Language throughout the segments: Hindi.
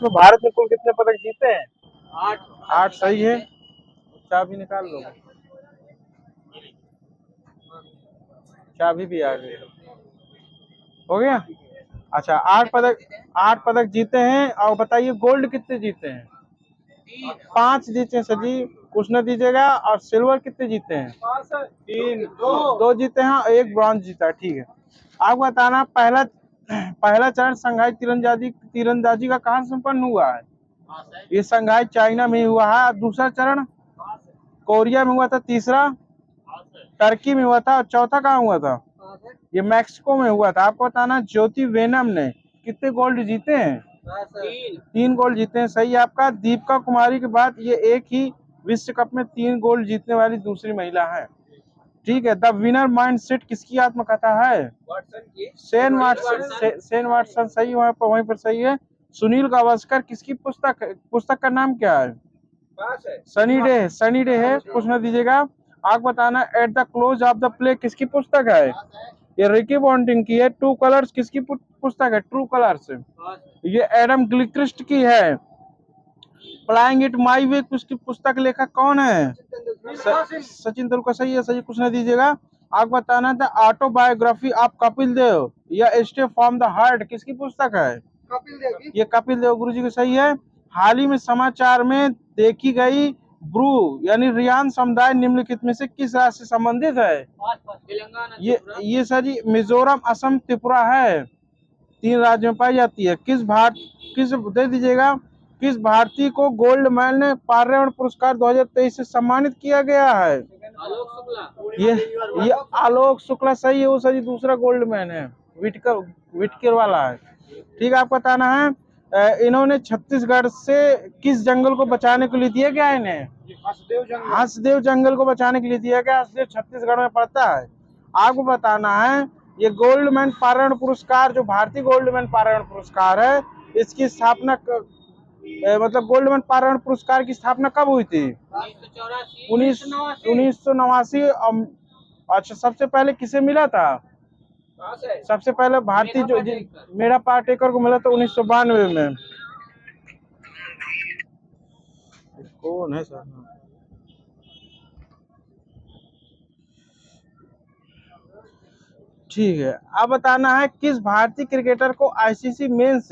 इसमें भारत ने कुल कितने पदक जीते हैं? 8। 8 सही है। चाबी निकाल लो, चाबी भी आ गई, हो गया। अच्छा 8 पदक जीते हैं। और बताइए गोल्ड कितने जीते हैं? 5 जीते हैं सर जी, कुछ न दीजिएगा। और सिल्वर कितने जीते हैं? 3 2 जीते हैं, 1 ब्रॉन्ज जीता है। ठीक है, आपको बताना पहला चरण संघाई तीरंदाजी का कहाँ संपन्न हुआ है? ये संघाई चाइना में हुआ है। दूसरा चरण कोरिया में हुआ था, तीसरा टर्की में हुआ था, और चौथा कहाँ हुआ था? ये मैक्सिको में हुआ था। आपको बताना ज्योति वेनम ने कितने गोल्ड जीते हैं? 3 गोल्ड जीते हैं, सही है आपका। दीपिका कुमारी के बाद ये एक ही विश्व कप में 3 गोल्ड जीतने वाली दूसरी महिला है। ठीक है, द विनर माइंड सेट किसकी आत्मकथा है? सेन वाटसन सही, वहीं पर सही है। सुनील गावस्कर किसकी पुस्तक का नाम क्या है? सनी डे है, कुछ ना दीजिएगा। आपको बताना at the close of the play किसकी पुस्तक है? ये रिकी पॉन्टिंग की है। टू कलर्स किसकी पुस्तक है? True colours. ये एडम गिलक्रिस्ट की है। फ्लाइंग इट माई वे उसकी पुस्तक लेखक कौन है? सचिन तेंदुलकर सही है, सही, कुछ नहीं दीजिएगा। आपको बताना था ऑटोबायोग्राफी ऑफ कपिल देव या स्टे फ्रॉम द हार्ट किसकी पुस्तक है? ये कपिल देव गुरु जी की सही है। हाल ही में समाचार में देखी गई ब्रू यानी रियान समुदाय निम्नलिखित में से किस राज्य से संबंधित है? ये सर जी मिजोरम, असम, त्रिपुरा है। 3 राज्यों में पाई जाती है। किस दे दीजिएगा, किस भारतीय को गोल्ड मेडल पर्यावरण पुरस्कार 2023 से सम्मानित किया गया है? ये आलोक शुक्ला सही है, वो सर जी दूसरा गोल्ड मैन है, विटकर वाला है। ठीक है, आपको बताना है इन्होंने छत्तीसगढ़ से किस जंगल को बचाने के लिए दिया गया? इन्हें हंसदेव जंगल को बचाने के लिए दिया गया। हंसदेव छत्तीसगढ़ में पड़ता है। आपको बताना है ये गोल्डमैन पर्यावरण पुरस्कार, जो भारतीय गोल्डमैन पर्यावरण पुरस्कार है, इसकी स्थापना मतलब गोल्डमैन पर्यावरण पुरस्कार की स्थापना कब हुई थी? 1989। अच्छा, सबसे पहले किसे मिला था? सबसे पहले भारतीय जो मेरा पाटेकर को मिला था 1992 में। कौन है सर? ठीक है, अब बताना है किस भारतीय क्रिकेटर को ICC men's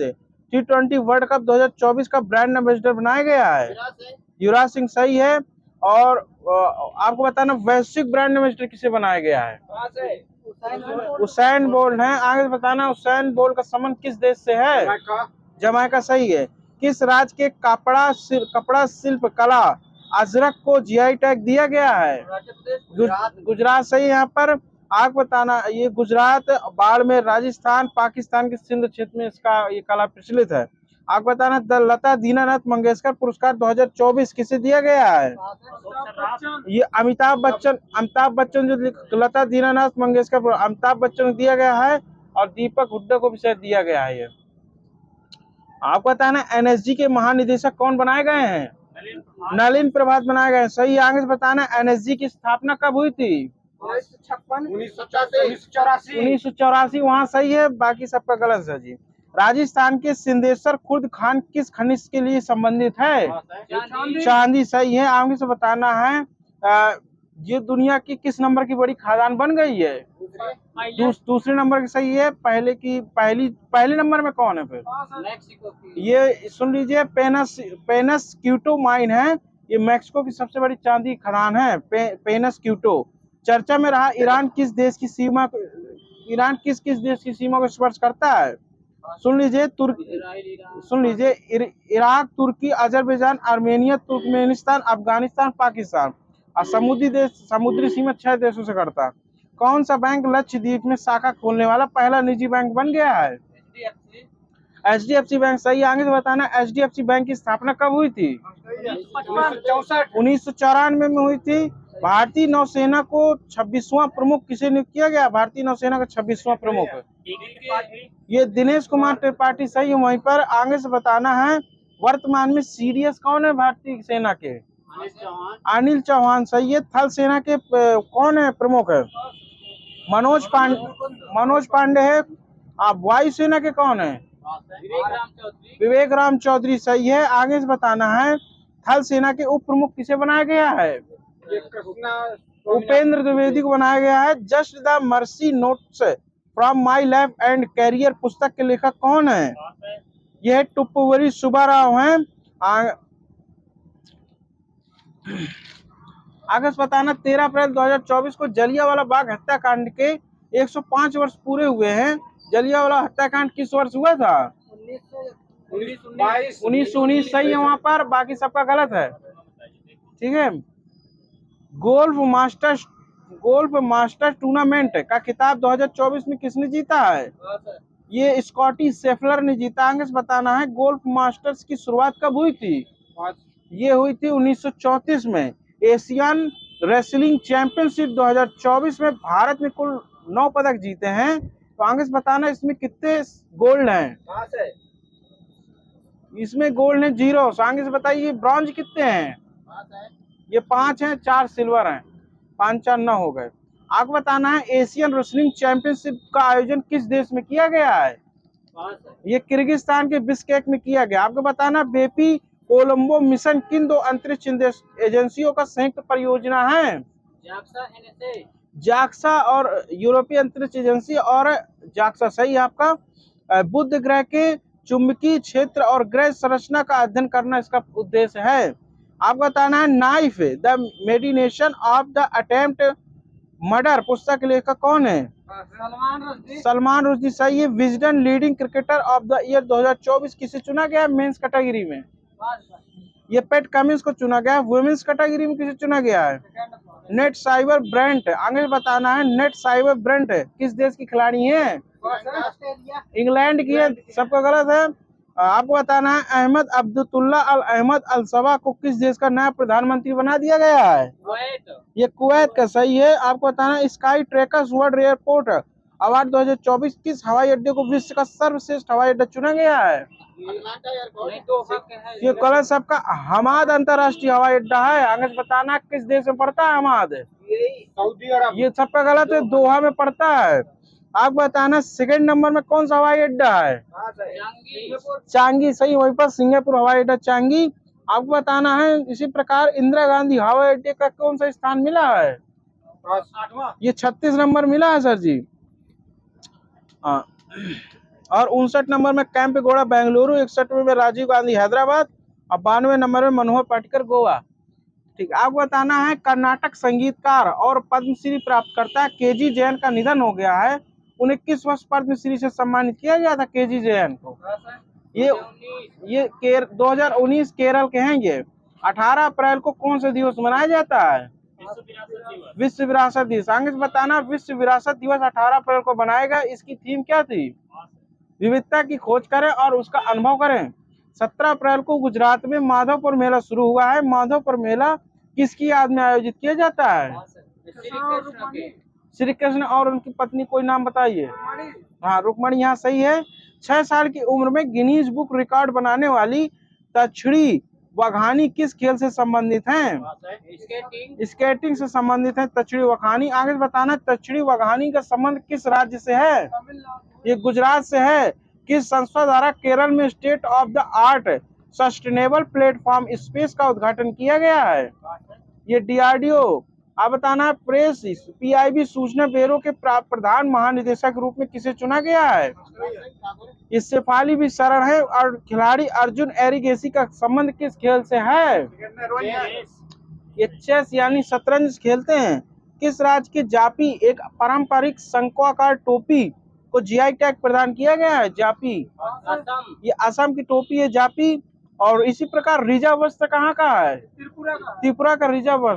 T20 world cup 2024 का ब्रांड एम्बेसडर बनाया गया है? युवराज सिंह सही है। और आपको बताना वैश्विक ब्रांड एम्बेसडर किसे बनाया गया है? उसैन बोल्ट है। आगे बताना उसैन बोल्ट का संबंध किस देश से है? जमाइका सही है। किस राज्य के कपड़ा शिल्प कला अजरक को जीआई टैग दिया गया है? गुजरात सही है। यहाँ पर आपको बताना ये गुजरात, बाड़मेर राजस्थान, पाकिस्तान के सिंध क्षेत्र में इसका ये कला प्रचलित है। आपको बताना लता दीनानाथ मंगेशकर पुरस्कार 2024 किसे दिया गया है? ये अमिताभ बच्चन जो लता दीनानाथ मंगेशकर अमिताभ बच्चन को दिया गया है, और दीपक हुड्डा को भी शायद दिया गया है। ये आपको बताना एनएसजी के महानिदेशक कौन बनाए गए हैं? नलिन प्रभात बनाए गए। सही। आगे से बताना एनएसजी की स्थापना कब हुई थी? 1984। वहाँ सही है, बाकी सबका गलत है जी। राजस्थान के सिंदेश्वर खुर्द खान किस खनिज के लिए संबंधित है? चांदी सही है। आगे से बताना है ये दुनिया की किस नंबर की बड़ी खदान बन गई है? दूसरे नंबर की सही है। पहले नंबर में कौन है फिर? ये सुन लीजिए, पेनस क्यूटो माइन है। ये मैक्सिको की सबसे बड़ी चांदी खदान है, पेनस क्यूटो। चर्चा में रहा ईरान किस देश की सीमा को स्पर्श करता है? सुन लीजिए इराक, तुर्की, Azerbaijan, Armenia, Turkmenistan, Afghanistan, Pakistan. और समुद्री सीमा 6 देशों से करता है। कौन सा बैंक लक्षद्वीप में शाखा खोलने वाला पहला निजी बैंक बन गया है? HDFC बैंक सही। आगे से बताना HDFC बैंक की स्थापना कब हुई थी? 1994 में हुई थी। भारतीय नौसेना को 26वां प्रमुख किसे नियुक्त किया गया? भारतीय नौसेना का 26वां प्रमुख ये दिनेश कुमार त्रिपाठी सही है। वहीं पर आगे से बताना है वर्तमान में सीडीएस कौन है भारतीय सेना के? अनिल चौहान सही है। थल सेना के कौन है प्रमुख है? मनोज पांडे है। वायुसेना के कौन है? विवेक राम चौधरी सही है। आगे से बताना है थल सेना के उप प्रमुख किसे बनाया गया है? उपेंद्र द्विवेदी को बनाया गया है। Just the mercy notes from my life and career पुस्तक के लेखक कौन है? यह टुप्पोवरी सुब्बाराव हैं। आगे से बताना 13 अप्रैल 2024 को जलियांवाला बाग हत्याकांड के 105 वर्ष पूरे हुए हैं। जलियांवाला हत्याकांड किस वर्ष हुआ था? 1919 सही है वहां पर, बाकी सबका गलत है। ठीक है। गोल्फ मास्टर टूर्नामेंट का खिताब 2024 में किसने जीता है? ये स्कॉटी शेफलर ने जीता। आगे से बताना है गोल्फ मास्टर्स की शुरुआत कब हुई थी? ये हुई थी 1934 में। एशियन रेसलिंग चैंपियनशिप 2024 में भारत ने कुल 9 पदक जीते हैं। तो आगे से बताना इसमें कितने गोल्ड हैं? इसमें गोल्ड है 0। आगे से बताइए ब्रॉन्ज कितने हैं? ये 5 हैं, 4 सिल्वर हैं, 5 4 9 हो गए। आपको बताना है एशियन रेसलिंग चैंपियनशिप का आयोजन किस देश में किया गया है? ये किर्गिस्तान के बिश्केक में किया गया। आपको बताना बेपी कोलंबो मिशन किन 2 अंतरिक्ष एजेंसियों का संयुक्त परियोजना है? जाक्सा और यूरोपीय अंतरिक्ष एजेंसी और जाक्सा सही है आपका। बुध ग्रह के चुंबकीय क्षेत्र और ग्रह संरचना का अध्ययन करना इसका उद्देश्य है। आपको बताना है knife the meditation of the attempt murder पुस्तक के लेखक कौन है? सलमान रुश्दी सही है। Wisden leading cricketer of the year 2024 किसे चुना गया मेंस कैटेगरी में? ये पैट कमिंस को चुना गया। वुमेन्स कैटेगरी में किसे चुना गया है? Net cyber Brent. आगे बताना है नेट साइबर ब्रेंट किस देश की खिलाड़ी है? इंग्लैंड की है। सबका गलत है। आपको बताना है अहमद अब्दुल्ला अल अहमद अल सबा को किस देश का नया प्रधानमंत्री बना दिया गया है? ये कुवैत का सही है। आपको बताना है Skytrax world airport award 2024 किस हवाई अड्डे को विश्व का सर्वश्रेष्ठ हवाई अड्डा चुना गया है? ये गलत सबका हमाद अंतरराष्ट्रीय हवाई अड्डा है। आगे बताना किस देश में पड़ता है हमाद? सऊदी अरब। ये सबका गलत है, दोहा में पड़ता है। आप बताना सेकंड नंबर में कौन सा हवाई अड्डा है? चांगी सही, वहीं पर सिंगापुर हवाई अड्डा चांगी। आपको बताना है इसी प्रकार इंदिरा गांधी हवाई अड्डे का कौन सा स्थान मिला है? ये 36 नंबर मिला है सर जी। और 59 नंबर में कैंपेगौड़ा बेंगलुरु, 61 में राजीव गांधी हैदराबाद और 92 नंबर में मनोहर पाटेकर गोवा। ठीक। आपको बताना है कर्नाटक संगीतकार और पद्मश्री प्राप्तकर्ता केजी जैन का निधन हो गया है। उन्हें किस वर्ष पद्मश्री से सम्मानित किया गया था केजी जैन को? ये 2019 केरल के हैं। ये 18 अप्रैल को कौन सा दिवस मनाया जाता है? विश्व विरासत दिवस। आगे से बताना विश्व विरासत दिवस 18 अप्रैल को बनाएगा। इसकी थीम क्या थी? विविधता की खोज करें और उसका अनुभव करें। 17 अप्रैल को गुजरात में माधवपुर मेला शुरू हुआ है। माधवपुर मेला किसकी याद में आयोजित किया जाता है? श्री कृष्ण और उनकी पत्नी, कोई नाम बताइए। हाँ रुक्मणी यहाँ सही है। 6 साल की उम्र में गिनीज बुक रिकॉर्ड बनाने वाली तछड़ी वघानी किस खेल से संबंधित हैं? स्केटिंग से संबंधित है तछड़ी वघानी। आगे बताना तछड़ी वघानी का संबंध किस राज्य से है? ये गुजरात से है। किस संस्था द्वारा केरल में state of the art sustainable platform space का उद्घाटन किया गया है? ये DRDO। आप बताना प्रेस PIB सूचना ब्यूरो के प्रधान महानिदेशक के रूप में किसे चुना गया है? इस शेफाली भी शरण है। और खिलाड़ी अर्जुन एरिगेसी का संबंध किस खेल से है? ये चेस यानी शतरंज खेलते हैं। किस राज्य के जापी एक पारंपरिक शंक्वाकार टोपी को GI टैग प्रदान किया गया है? जापी ये असम की टोपी है जापी। और इसी प्रकार रिजर्व वस्त्र कहाँ का है? त्रिपुरा का रिजर्व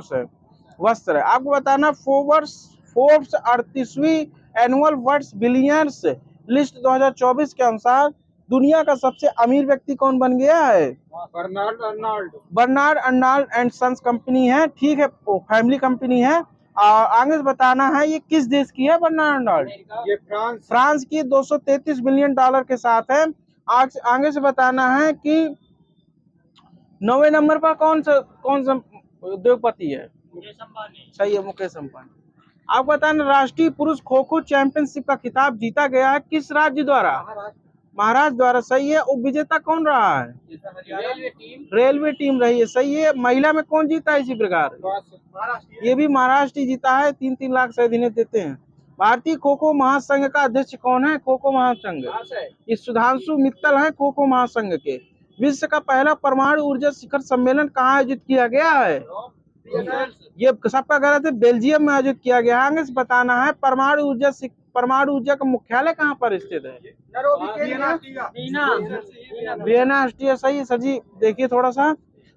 वस्त्र है। आपको बताना फोर्ब्स 38वीं एनुअल वर्ल्ड बिलियनर्स लिस्ट 2024 के अनुसार दुनिया का सबसे अमीर व्यक्ति कौन बन गया है? Bernard Arnold and sons company है। ठीक है, फैमिली कंपनी है। आगे से बताना है ये किस देश की है बर्नार्ड अर्नोल्ड? ये फ्रांस की। 233 बिलियन डॉलर के साथ है। आगे से बताना है कि 9वें नंबर पर कौन सा उद्योगपति है? सही है, मुकेश अंबानी। आपको बताना राष्ट्रीय पुरुष खो खो चैंपियनशिप का खिताब जीता गया है किस राज्य द्वारा? महाराष्ट्र द्वारा, सही है। उप विजेता कौन रहा है? रेलवे टीम रही है, सही है। महिला में कौन जीता है इसी प्रकार? ये भी महाराष्ट्र ही जीता है, 3-3 लाख शायद इन्हें देते हैं। भारतीय खो खो महासंघ का अध्यक्ष कौन है? खो खो महासंघ ये सुधांशु मित्तल है, खो खो महासंघ के। विश्व का पहला परमाणु ऊर्जा शिखर सम्मेलन कहाँ आयोजित किया गया है? ये सबका गलत है, बेल्जियम में आयोजित किया गया है। आगे से बताना है परमाणु ऊर्जा का मुख्यालय कहाँ पर स्थित है? वियना, ऑस्ट्रिया, सही है सर जी। देखिए थोड़ा सा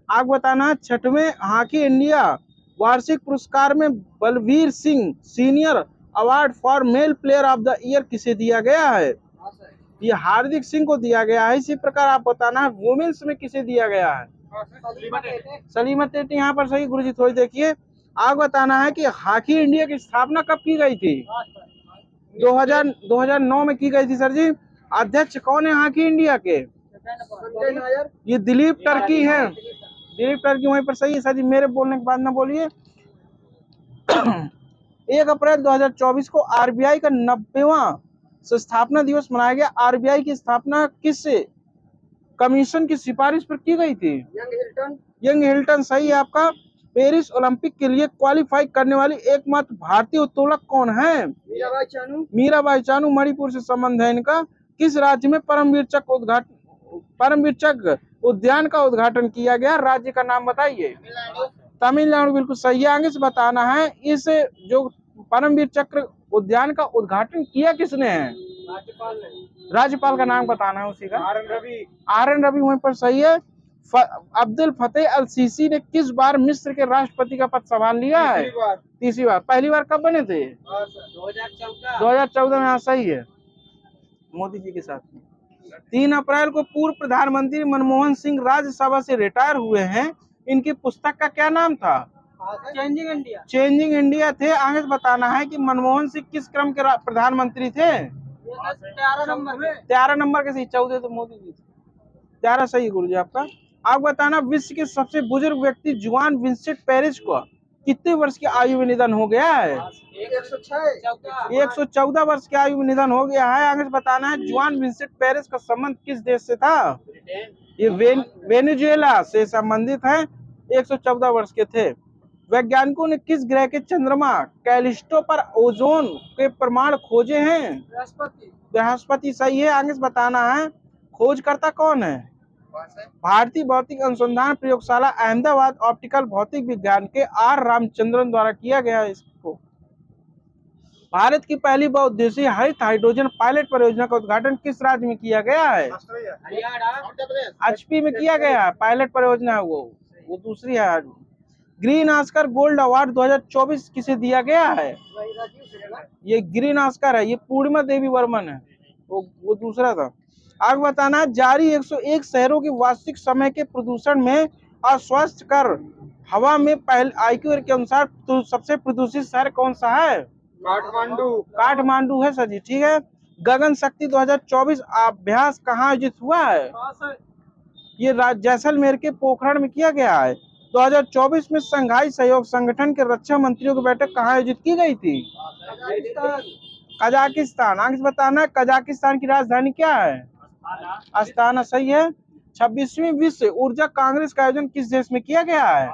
आगे बताना है, 6वें हॉकी इंडिया वार्षिक पुरस्कार में Balbir Singh senior award for male player of the year किसे दिया गया है? ये हार्दिक सिंह को दिया गया है। इसी प्रकार आप बताना है वुमेन्स में किसे दिया गया है? सलीमा टेटी यहाँ पर, सही गुरुजी। थोड़ी देखिए आगे बताना है कि हॉकी इंडिया की स्थापना कब की गई थी? 2009 में की गई थी सर जी। अध्यक्ष कौन है हॉकी इंडिया के? ये दिलीप टर्की है, दिलीप टर्की वहीं पर, सही है सर जी। मेरे बोलने के बाद ना बोलिए। 1 अप्रैल 2024 को आरबीआई का 90वां स्थापना दिवस मनाया गया। आरबीआई की स्थापना किस कमीशन की सिफारिश पर की गई थी? यंग हिल्टन, सही है आपका। पेरिस ओलंपिक के लिए क्वालिफाई करने वाली एकमात्र भारतीय उत्तोलक कौन है? मीराबाई चानू। मणिपुर से संबंध है इनका। किस राज्य में परमवीर चक्र उद्यान का उद्घाटन किया गया? राज्य का नाम बताइए। तमिलनाडु, बिल्कुल सही है। आगे से बताना है इस जो परमवीर चक्र उद्यान का उद्घाटन किया किसने है? राज्यपाल का नाम बताना है उसी का। आर एन रवि वहीं पर, सही है। अब्दुल फतेह अल सीसी ने किस बार मिस्र के राष्ट्रपति का पद संभाल लिया है? तीसरी बार। पहली बार कब बने थे? 2014 में। हाँ सही है, मोदी जी के साथ में। 3 अप्रैल को पूर्व प्रधानमंत्री मनमोहन सिंह राज्यसभा से रिटायर हुए हैं। इनकी पुस्तक का क्या नाम था? चेंजिंग इंडिया थे। आगे बताना है कि मनमोहन सिंह किस क्रम के प्रधानमंत्री थे? 13 नंबर के, सही। 14 तो मोदी जी थे। 13 सही गुरु जी आपका। आप बताना विश्व के सबसे बुजुर्ग व्यक्ति जुआन विंसेंट पेरेज को कितने वर्ष की आयु में निधन हो गया है? 114 वर्ष की आयु में निधन हो गया है। आगे बताना है जुआन विंसेंट पेरेज का संबंध किस देश से था? ये वेनेजुएला से संबंधित है। 114 वर्ष के थे। वैज्ञानिकों ने किस ग्रह के चंद्रमा कैलिस्टो पर ओजोन के प्रमाण खोजे हैं? बृहस्पति, सही है। आगे बताना है खोजकर्ता कौन है? भारतीय भौतिक अनुसंधान प्रयोगशाला अहमदाबाद ऑप्टिकल भौतिक विज्ञान के आर रामचंद्रन द्वारा किया गया है। इसको भारत की पहली बहुउद्देशीय हरित हाइड्रोजन पायलट परियोजना का उद्घाटन किस राज्य में किया गया है? एचपी में किया गया है। पायलट परियोजना है वो दूसरी है। ग्रीन ऑस्कर गोल्ड अवार्ड 2024 किसे दिया गया है? ये ग्रीन ऑस्कर है, ये पूर्णिमा देवी वर्मन है, वो दूसरा था। आगे बताना जारी 101 शहरों की वार्षिक समय के प्रदूषण में अस्वास्थ्यकर हवा में पहले आईक्यू के अनुसार तो सबसे प्रदूषित शहर कौन सा है? काठमांडू है सर जी, ठीक है। गगन शक्ति 2024 अभ्यास कहाँ आयोजित हुआ है? ये जैसलमेर के पोखरण में किया गया है। 2024 में संघाई सहयोग संगठन के रक्षा मंत्रियों की बैठक कहाँ आयोजित की गई थी? कजाकिस्तान। आगे बताना है कजाकिस्तान की राजधानी क्या है? अस्ताना, सही है। 26वीं विश्व ऊर्जा कांग्रेस का आयोजन किस देश में किया गया है?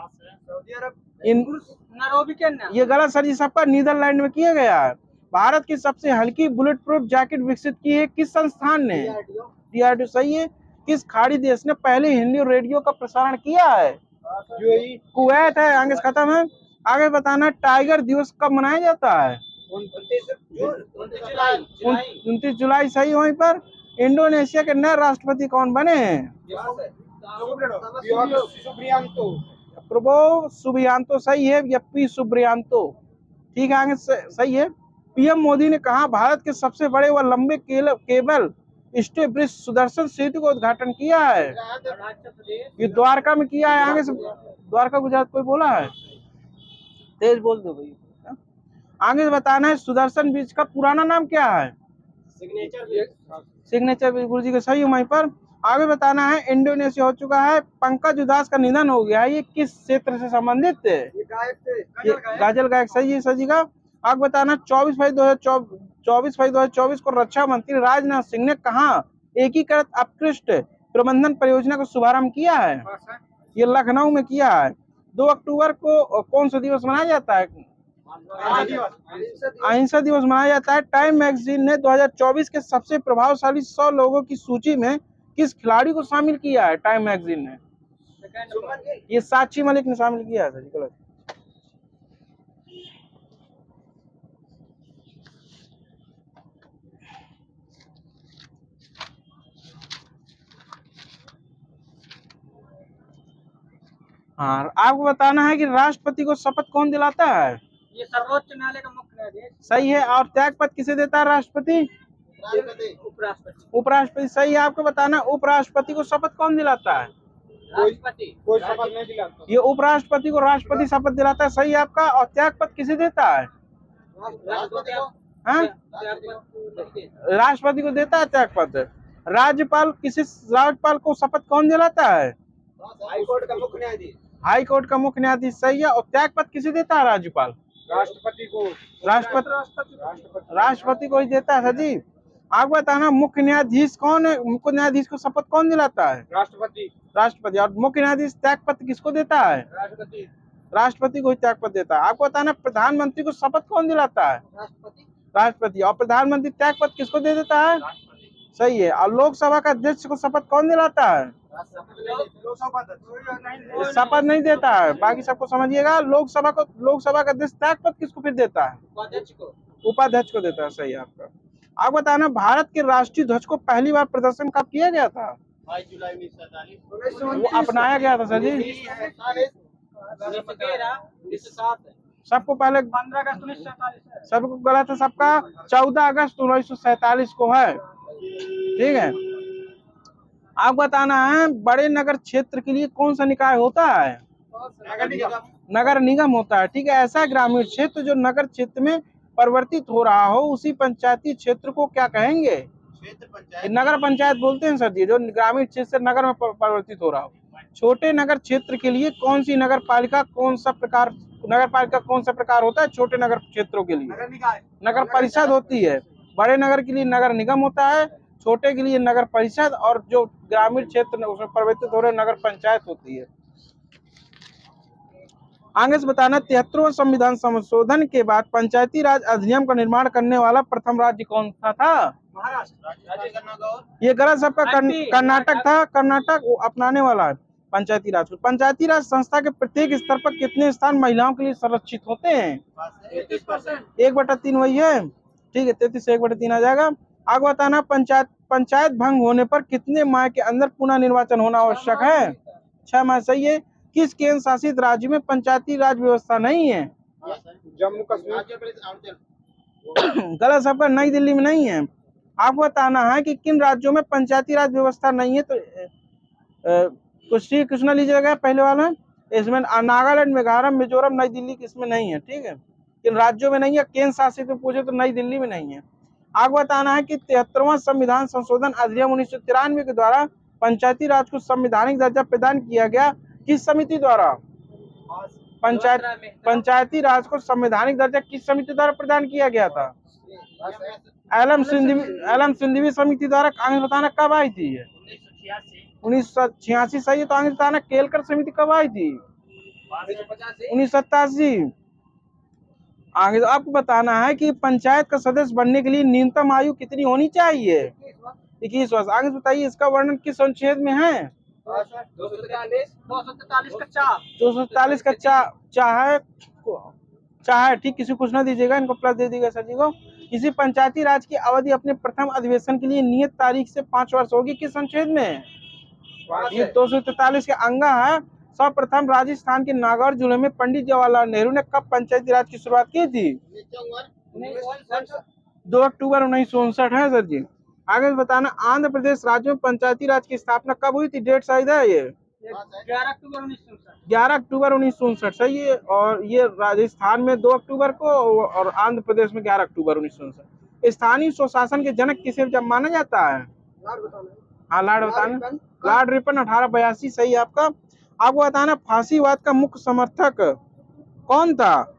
ये गलत सर जी सबका, नीदरलैंड में किया गया है। भारत की सबसे हल्की बुलेट प्रूफ जैकेट विकसित की है किस संस्थान ने? DRDO, सही है। किस खाड़ी देश ने पहले हिंदी रेडियो का प्रसारण किया है? कुवैत है। आगे खत्म है। आगे बताना टाइगर दिवस कब मनाया जाता है? 29 जुलाई, सही। वहीं पर इंडोनेशिया के नए राष्ट्रपति कौन बने हैं? प्रबोव सुबियांतो, सही है। या पी सुब्रियांतो, ठीक है। आगे सही है। पीएम मोदी ने कहा भारत के सबसे बड़े व लंबे केबल स्टे ब्रिज सुदर्शन सेतु का उद्घाटन किया है? ये द्वारका में किया है। आगे से द्वारका गुजरात कोई बोला है? तेज बोल दो भाई। आगे बताना है सुदर्शन ब्रिज का पुराना नाम क्या है? सिग्नेचर ब्रिज, गुरु जी का सही। वहीं पर आगे बताना है इंडोनेशिया हो चुका है। पंकज उदास का निधन हो गया है। ये किस क्षेत्र से संबंधित थे? गाजल गायक, सही है सर जी का। आगे बताना 24 फरवरी 2024 को रक्षा मंत्री राजनाथ सिंह ने कहा एकीकृत अपकृष्ट प्रबंधन परियोजना का शुभारंभ किया है? ये लखनऊ में किया है। 2 अक्टूबर को कौन सा दिवस मनाया जाता है? अहिंसा दिवस मनाया जाता है। टाइम मैगजीन ने 2024 के सबसे प्रभावशाली 100 लोगों की सूची में किस खिलाड़ी को शामिल किया है? टाइम मैगजीन ने ये साक्षी मलिक ने शामिल किया है। गलत। हाँ, आपको बताना है कि राष्ट्रपति को शपथ कौन दिलाता है? ये सर्वोच्च न्यायालय का मुख्य न्यायाधीश। सही है। और त्यागपत्र किसे देता है राष्ट्रपति? उपराष्ट्रपति। उपराष्ट्रपति। सही है। आपको बताना उपराष्ट्रपति को शपथ कौन दिलाता है? कोई शपथ नहीं दिलाता। ये उपराष्ट्रपति को राष्ट्रपति शपथ दिलाता है। सही है आपका। और त्यागपत्र किसे देता है? हाँ, राष्ट्रपति को देता है त्यागपत्र। राज्यपाल को शपथ कौन दिलाता है? हाईकोर्ट का मुख्य न्यायाधीश। हाईकोर्ट का मुख्य न्यायाधीश। सही है। और त्यागपत्र किसे देता है राज्यपाल? राष्ट्रपति को। राष्ट्रपति को ही देता है सर जी। आपको बताना मुख्य न्यायाधीश कौन है? मुख्य न्यायाधीश को शपथ कौन दिलाता है? राष्ट्रपति। और मुख्य न्यायाधीश त्यागपत्र किसको देता है? राष्ट्रपति को ही त्यागपत्र देता है। आपको बताना प्रधानमंत्री को शपथ कौन दिलाता है? राष्ट्रपति। और प्रधानमंत्री त्यागपत्र किसको दे देता है? सही है। और लोकसभा का अध्यक्ष को शपथ कौन दिलाता है? शपथ नहीं देता है। बाकी सबको समझिएगा। लोकसभा का अध्यक्ष त्यागपत्र किसको फिर देता है? उपाध्यक्ष को देता है। सही है आपका। आप बताना भारत के राष्ट्रीय ध्वज को पहली बार प्रदर्शन कब किया गया था? 22 जुलाई 1947। वो अपनाया गया था सर जी। सबको पहले 15 अगस्त 1947। सबको गलत है सबका। 14 अगस्त 1947 को है। ठीक है। आप बताना है बड़े नगर क्षेत्र के लिए कौन सा निकाय होता है? नगर निगम होता है। ठीक है। ऐसा ग्रामीण क्षेत्र जो नगर क्षेत्र में परिवर्तित हो रहा हो उसी पंचायती क्षेत्र को क्या कहेंगे? नगर पंचायत बोलते हैं सर जी। जो ग्रामीण क्षेत्र से नगर में परिवर्तित हो रहा हो। छोटे नगर क्षेत्र के लिए कौन सा प्रकार होता है? छोटे नगर क्षेत्रों के लिए नगर परिषद होती है। बड़े नगर के लिए नगर निगम होता है। छोटे के लिए नगर परिषद। और जो ग्रामीण क्षेत्र उसमें परिवर्तित हो रहे नगर पंचायत होती है। आगे से बताना 73वां संविधान संशोधन के बाद पंचायती राज अधिनियम का निर्माण करने वाला प्रथम राज्य कौन सा था? महाराष्ट्र। ये गलत सबका। कर्नाटक था। कर्नाटक अपनाने वाला है पंचायती राज को। पंचायती राज संस्था के प्रत्येक स्तर पर कितने स्थान महिलाओं के लिए संरक्षित होते हैं? 1/3 वही है। ठीक है। 33 से 1/3 आ जाएगा। आगे बताना पंचायत भंग होने पर कितने माह के अंदर पुनः निर्वाचन होना आवश्यक है? 6 माह। सही है। किस केंद्र शासित राज्य में पंचायती राज व्यवस्था नहीं है? जम्मू कश्मीर। गलत सबका। नई दिल्ली में नहीं है। आपको बताना है कि किन राज्यों में पंचायती राज व्यवस्था नहीं है। तो श्री कृष्णा लीजिएगा पहले वाला। इसमें नागालैंड, मेघालय, मिजोरम, नई दिल्ली किसमें नहीं है? ठीक है। किन राज्यों में नहीं है? केंद्र शासित में पूछे तो नई दिल्ली में नहीं है। आपको बताना है कि 73वां संविधान संशोधन अधिनियम 1993 के द्वारा पंचायती राज को संवैधानिक दर्जा प्रदान किया गया किस समिति द्वारा? पंचायती राज को संवैधानिक दर्जा किस समिति द्वारा प्रदान किया गया था? एलएम सिंघवी समिति द्वारा। आगे बताना कब आई थी? 1986। सही है। तो आगे बताना केलकर समिति कब आई थी? 1987। आगे आपको बताना है कि पंचायत का सदस्य बनने के लिए न्यूनतम आयु कितनी होनी चाहिए? 21 वर्ष। आगे बताइए इसका वर्णन किस अनुच्छेद में है? 243 का चाहे। ठीक। किसी कुछ ना दीजिएगा। इनको प्लस दे दीजिएगा सर जी को। किसी पंचायती राज की अवधि अपने प्रथम अधिवेशन के लिए नियत तारीख से 5 वर्ष होगी किस अनुच्छेद में? ये 243 के अंगा है। सर्वप्रथम राजस्थान के नागौर जिले में पंडित जवाहरलाल नेहरू ने कब पंचायती राज की शुरुआत की थी? 2 अक्टूबर 1959 है सर जी। आगे बताना आंध्र प्रदेश राज्य में पंचायती राज की स्थापना कब हुई थी? डेट शायद है ये 11 अक्टूबर 1959। 11 अक्टूबर 1959। सही है। और ये राजस्थान में 2 अक्टूबर को और आंध्र प्रदेश में 11 अक्टूबर 1959। स्थानीय स्वशासन के जनक किसे जब माना जाता है? हाँ, लॉर्ड बताना। Lord Ripon 1882। सही है आपका। आपको बताना फांसीवाद का मुख्य समर्थक कौन था?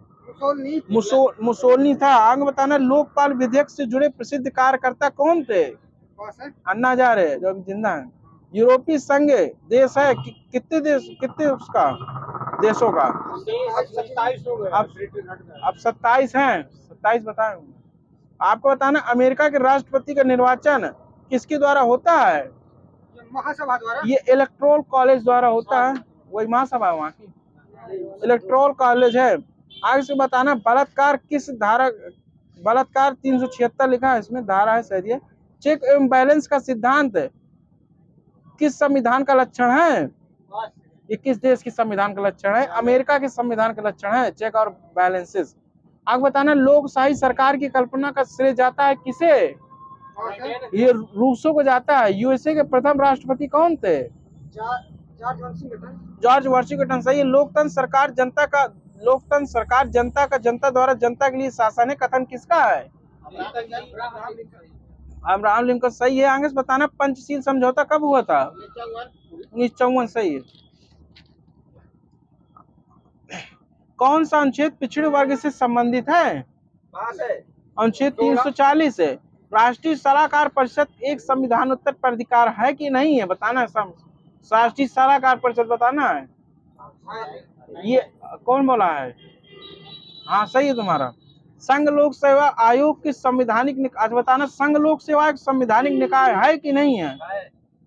मुसोलिनी था। आगे बताना लोकपाल विधेयक से जुड़े प्रसिद्ध कार्यकर्ता कौन थे? अन्ना हजारे जो अभी जिंदा है। यूरोपीय संघ देश है कितने देश, कितने उसका देशों का? अब 27 हैं, 27 बताए। आपको बताना अमेरिका के राष्ट्रपति का निर्वाचन किसके द्वारा होता है? महासभा द्वारा। ये इलेक्टोरल कॉलेज द्वारा होता है, वही महासभा वहाँ की इलेक्टोरल कॉलेज है। आगे से बताना बलात्कार किस धारा, बलात्कार 376 लिखा है इसमें, धारा है शायद ये। चेक एवं बैलेंस का सिद्धांत किस संविधान का लक्षण है? ये किस देश की संविधान का लक्षण है? अमेरिका के संविधान का लक्षण है चेक और बैलेंसेस। आगे बताना लोकशाही सरकार की कल्पना का श्रेय जाता है किसे? ये रूसों को जाता है। यूएसए के प्रथम राष्ट्रपति कौन थे? George Washington. सही है। लोकतंत्र सरकार जनता का, लोकतंत्र सरकार जनता का, जनता द्वारा जनता के लिए शासन है, कथन किसका है? Abraham Lincoln. सही है। आगे से बताना पंचशील समझौता कब हुआ था? 1954। सही है। कौन सा अनुच्छेद पिछड़े वर्ग से संबंधित है? अनुच्छेद 340 है। राष्ट्रीय सलाहकार परिषद एक संविधानोत्तर प्राधिकार है कि नहीं है? बताना है। राष्ट्रीय सलाहकार परिषद बताना है। ये कौन बोला है? हाँ सही है तुम्हारा। संघ लोक सेवा आयोग की संवैधानिक, आज बताना संघ लोक सेवा एक संवैधानिक निकाय है कि नहीं है?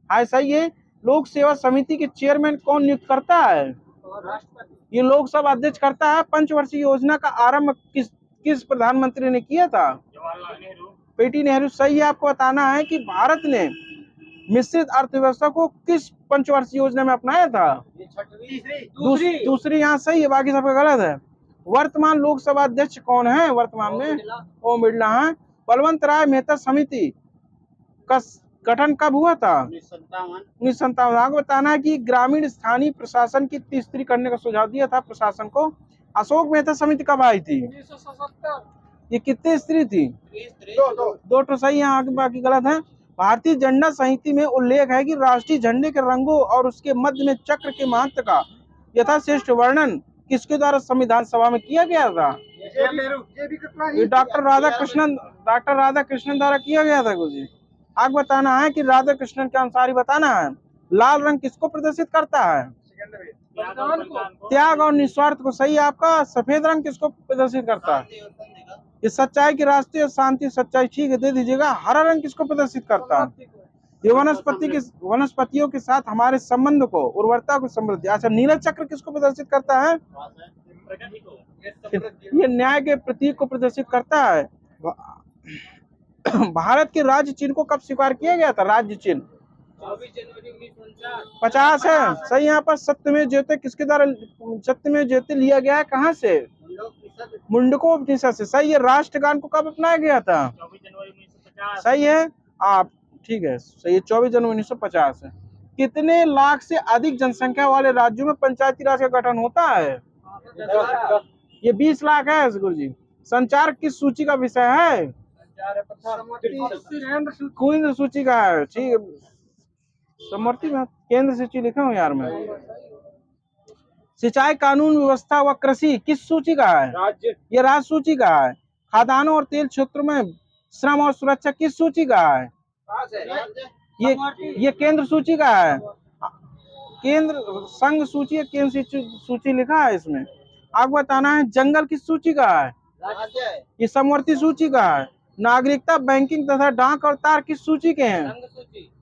है। सही है। लोक सेवा समिति के चेयरमैन कौन नियुक्त करता है? ये लोकसभा अध्यक्ष करता है। पंचवर्षीय योजना का आरंभ किस प्रधानमंत्री ने किया था? पीटी नेहरू। सही है। आपको बताना है कि भारत ने मिश्रित अर्थव्यवस्था को किस पंचवर्षीय योजना में अपनाया था? दूसरी। यहाँ सही है, बाकी सबका गलत है। वर्तमान लोकसभा अध्यक्ष कौन है वर्तमान में? ओम बिरला है। बलवंत राय मेहता समिति का गठन कब हुआ था? 1957। आपको बताना है कि ग्रामीण स्थानीय प्रशासन की तीसरी करने का सुझाव दिया था प्रशासन को। अशोक मेहता समिति कब आई थी? 1977। ये कितनी स्त्री थी? दो तो सही है, आगे बाकी गलत है। भारतीय झंडा संहिता में उल्लेख है कि राष्ट्रीय झंडे के रंगों और उसके मध्य में चक्र के महत्व का यथाश्रेष्ठ वर्णन किसके द्वारा संविधान सभा में किया गया था? ये डॉक्टर राधाकृष्णन द्वारा किया गया था गुरुजी। आगे बताना है कि राधाकृष्णन के अनुसार ही बताना है लाल रंग किसको प्रदर्शित करता है? त्याग और निस्वार्थ को। सही है आपका। सफेद रंग किसको प्रदर्शित करता है? ये सच्चाई की रास्ते और शांति सच्चाई। ठीक है, दे दीजिएगा। हरा रंग किसको प्रदर्शित करता है? ये वनस्पतियों के साथ हमारे संबंध को, उर्वरता को, समृद्धि। अच्छा, नीला चक्र किसको प्रदर्शित करता है? ये न्याय के प्रतीक को प्रदर्शित करता है। भारत के राज्य चिन्ह को कब स्वीकार किया गया था? राज्य चिन्ह 24 जनवरी 1949। 50 है। सही। यहाँ पर सत्यमेव जयते किसके द्वारा सत्यमेव जयते लिया गया है? कहाँ से? मुंडकोपनिषद से। सही है। राष्ट्रगान को कब अपनाया गया था? 24 जनवरी 1950। सही है। आप ठीक है, सही है। 24 जनवरी 1950 है। कितने लाख से अधिक जनसंख्या वाले राज्यों में पंचायती राज का गठन होता है? ये 20 लाख है गुरु जी। संचार किस सूची का विषय है? केंद्र सूची का है। ठीक है, समर्थी में केंद्र सूची लिखा हूँ यार मैं। सिंचाई कानून व्यवस्था व कृषि किस सूची का है? राज्य। ये राज्य सूची का है। खादानों और तेल क्षेत्र में श्रम और सुरक्षा किस सूची का है? ये केंद्र सूची का है। केंद्र संघ सूची है, केंद्र सूची लिखा है इसमें। आगे बताना है जंगल किस सूची का है? ये समवर्ती सूची का है। नागरिकता, बैंकिंग तथा डाक और तार किस सूची के हैं?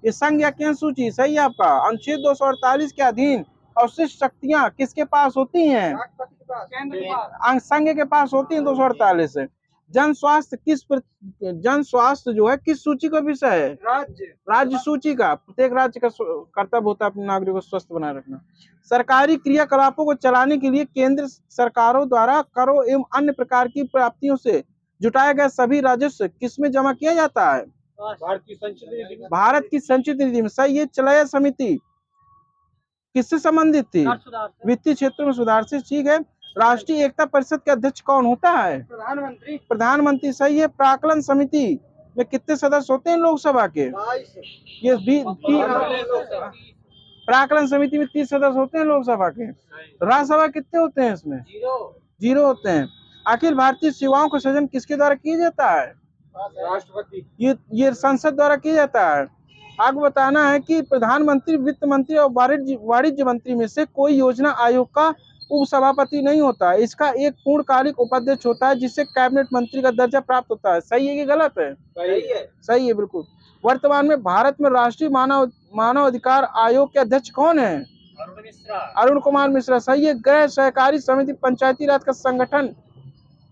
ये संघ या केंद्र सूची। सही है आपका। अनुच्छेद 248 के अधीन अवशिष्ट शक्तियां किसके पास होती हैं? संघ के पास होती हैं 248 से। जन स्वास्थ्य जो है किस सूची का विषय है? राज्य सूची का। प्रत्येक राज्य का कर्तव्य होता है अपने नागरिकों को स्वस्थ बनाए रखना। सरकारी क्रियाकलापों को चलाने के लिए केंद्र सरकारों द्वारा करों एवं अन्य प्रकार की प्राप्तियों से जुटाया गया सभी राजस्व किसमें जमा किया जाता है? भारत की संचित निधि में। सही है। चलैया समिति किससे संबंधित थी? वित्तीय क्षेत्र में सुधार से। ठीक है। राष्ट्रीय एकता परिषद के अध्यक्ष कौन होता है? प्रधानमंत्री। सही है। प्राक्कलन समिति में कितने सदस्य होते हैं लोकसभा के? ये प्राक्कलन समिति में 30 सदस्य होते हैं लोकसभा के। राज्यसभा कितने होते हैं इसमें? 0 होते हैं। अखिल भारतीय सेवाओं का सृजन किसके द्वारा किया जाता है? राष्ट्रपति। ये संसद द्वारा किया जाता है। आपको बताना है कि प्रधानमंत्री, वित्त मंत्री और वाणिज्य मंत्री में से कोई योजना आयोग का उपसभापति नहीं होता है। इसका एक पूर्णकालिक उपाध्यक्ष होता है जिससे कैबिनेट मंत्री का दर्जा प्राप्त होता है। सही है कि गलत है? सही है। सही है, बिल्कुल। वर्तमान में भारत में राष्ट्रीय मानव अधिकार आयोग के अध्यक्ष कौन है? अरुण मिश्रा। अरुण कुमार मिश्रा। सही है। गृह सहकारी समिति पंचायती राज का संगठन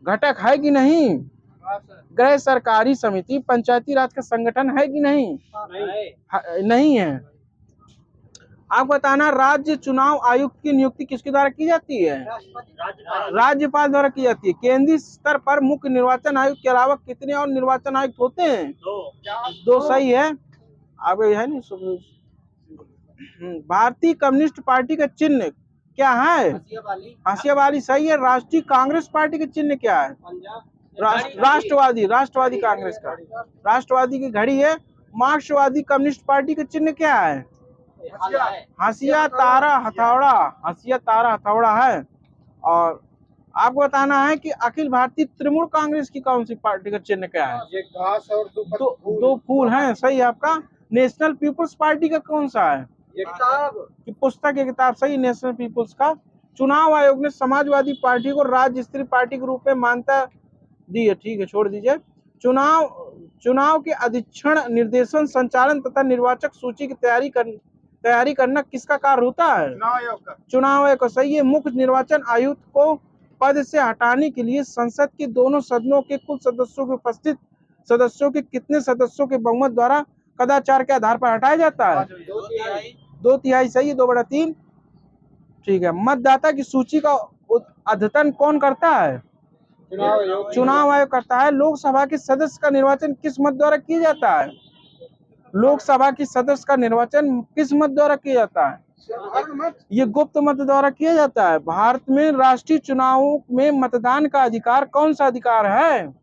घटक है कि नहीं? गृह सरकारी समिति पंचायती राज का संगठन है कि नहीं? नहीं है। आप बताना, राज्य चुनाव आयुक्त की नियुक्ति किसके द्वारा की जाती है? राज्यपाल द्वारा की जाती है। केंद्रीय स्तर पर मुख्य निर्वाचन आयुक्त के अलावा कितने और निर्वाचन आयुक्त होते हैं? दो। सही है। आगे है नहीं। भारतीय कम्युनिस्ट पार्टी का चिन्ह क्या है? हंसिया वाली। सही है। राष्ट्रीय कांग्रेस पार्टी का चिन्ह क्या है? राष्ट्रवादी कांग्रेस का राष्ट्रवादी की घड़ी है। मार्क्सवादी कम्युनिस्ट पार्टी का चिन्ह क्या है? हंसिया तारा हथौड़ा है। और आपको बताना है कि अखिल भारतीय तृणमूल कांग्रेस की कौन सी पार्टी का चिन्ह क्या है? ये घास और दो फूल हैं। सही है आपका। नेशनल पीपुल्स पार्टी का कौन सा है? ये किताब की पुस्तक, ये किताब। सही, नेशनल पीपुल्स का। चुनाव आयोग ने समाजवादी पार्टी को राज्य स्तरीय पार्टी के रूप में मान्यता दी है। ठीक है, छोड़ दीजिए। चुनाव के अधीक्षण, निर्देशन, संचालन तथा निर्वाचक सूची की तैयारी करना किसका कार्य होता है? चुनाव आयोग का। सही है। मुख्य निर्वाचन आयुक्त को पद से हटाने के लिए संसद के दोनों सदनों के कुल सदस्यों के उपस्थित सदस्यों के कितने सदस्यों के बहुमत द्वारा कदाचार के आधार पर हटाया जाता है? 2/3। सही है। 2/3। ठीक है। मतदाता की सूची का अद्यतन कौन करता है? चुनाव आयोग करता है। लोकसभा के सदस्य का निर्वाचन किस मत द्वारा किया जाता है? लोकसभा की सदस्य का निर्वाचन किस मत द्वारा किया जाता है? ये गुप्त मत द्वारा किया जाता है। भारत में राष्ट्रीय चुनावों में मतदान का अधिकार कौन सा अधिकार है?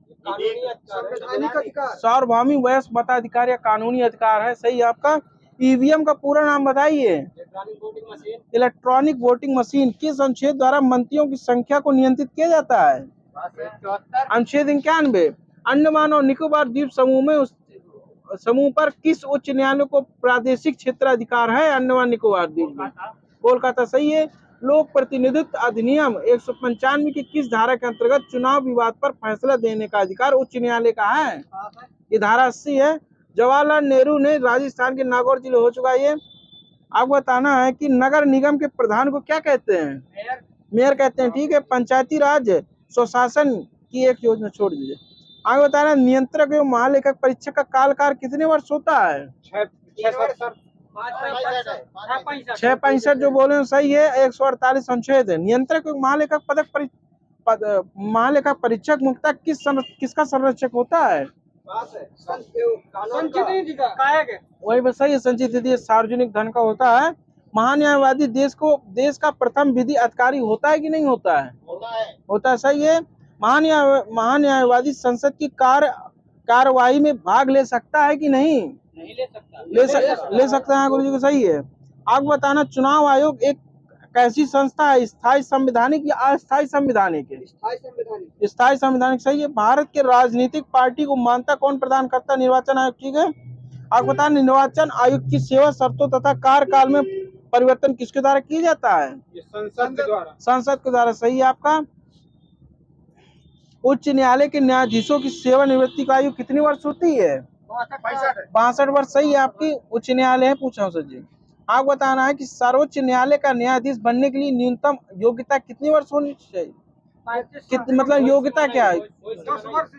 सार्वभौमिक वयस्क मताधिकार या कानूनी अधिकार है। सही आपका। ईवीएम का पूरा नाम बताइए। इलेक्ट्रॉनिक वोटिंग मशीन किस अनुच्छेद द्वारा मंत्रियों की संख्या को नियंत्रित किया जाता है? अनुच्छेद 91। अंडमान और निकोबार द्वीप समूह पर किस उच्च न्यायालय को प्रादेशिक क्षेत्र अधिकार है? अंडमान निकोबार द्वीप में कोलकाता। सही है। लोक प्रतिनिधित्व अधिनियम 195 की किस धारा के अंतर्गत चुनाव विवाद पर फैसला देने का अधिकार उच्च न्यायालय का है? ये धारा 80 है। जवाहरलाल नेहरू ने राजस्थान के नागौर जिले हो चुका है। आपको बताना है कि नगर निगम के प्रधान को क्या कहते हैं? मेयर कहते हैं। ठीक है। पंचायती राज स्वशासन की एक योजना, छोड़ दीजिए। आगे बताना, नियंत्रक एवं महालेखक परीक्षक का कालकाल कितने वर्ष होता है? 665 जो बोले हैं सही है। 148 अनुच्छेद है। नियंत्रक एवं महालेखक परीक्षक मुख्यतः किसका संरक्षक होता है? वही बस सही है। संचित निधि सार्वजनिक धन का होता है। महान्यायवादी देश का प्रथम विधि अधिकारी होता है कि नहीं होता है? होता है। सही है। महान्यायवादी संसद की कार्यवाही में भाग ले सकता है कि नहीं? नहीं ले सकता। ले सकता है गुरु जी को। सही है। आपको बताना, चुनाव आयोग एक कैसी संस्था है? स्थायी संवैधानिक या अस्थायी संवैधानिक? स्थायी संवैधानिक। सही है। भारत के राजनीतिक पार्टी को मान्यता कौन प्रदान करता है? निर्वाचन आयोग। ठीक है। आपको बताना, निर्वाचन आयुक्त की सेवा शर्तों तथा कार्यकाल में परिवर्तन किसके द्वारा किया जाता है? संसद के द्वारा। सही है आपका। उच्च न्यायालय के न्यायाधीशों की सेवानिवृत्ति का आयु कितनी वर्ष होती है? 62 वर्ष। सही है आपकी। उच्च न्यायालय है, पूछा सर जी। आपको बताना है कि सर्वोच्च न्यायालय का न्यायाधीश बनने के लिए न्यूनतम योग्यता कितनी वर्ष होनी चाहिए? मतलब योग्यता क्या है? 10 वर्ष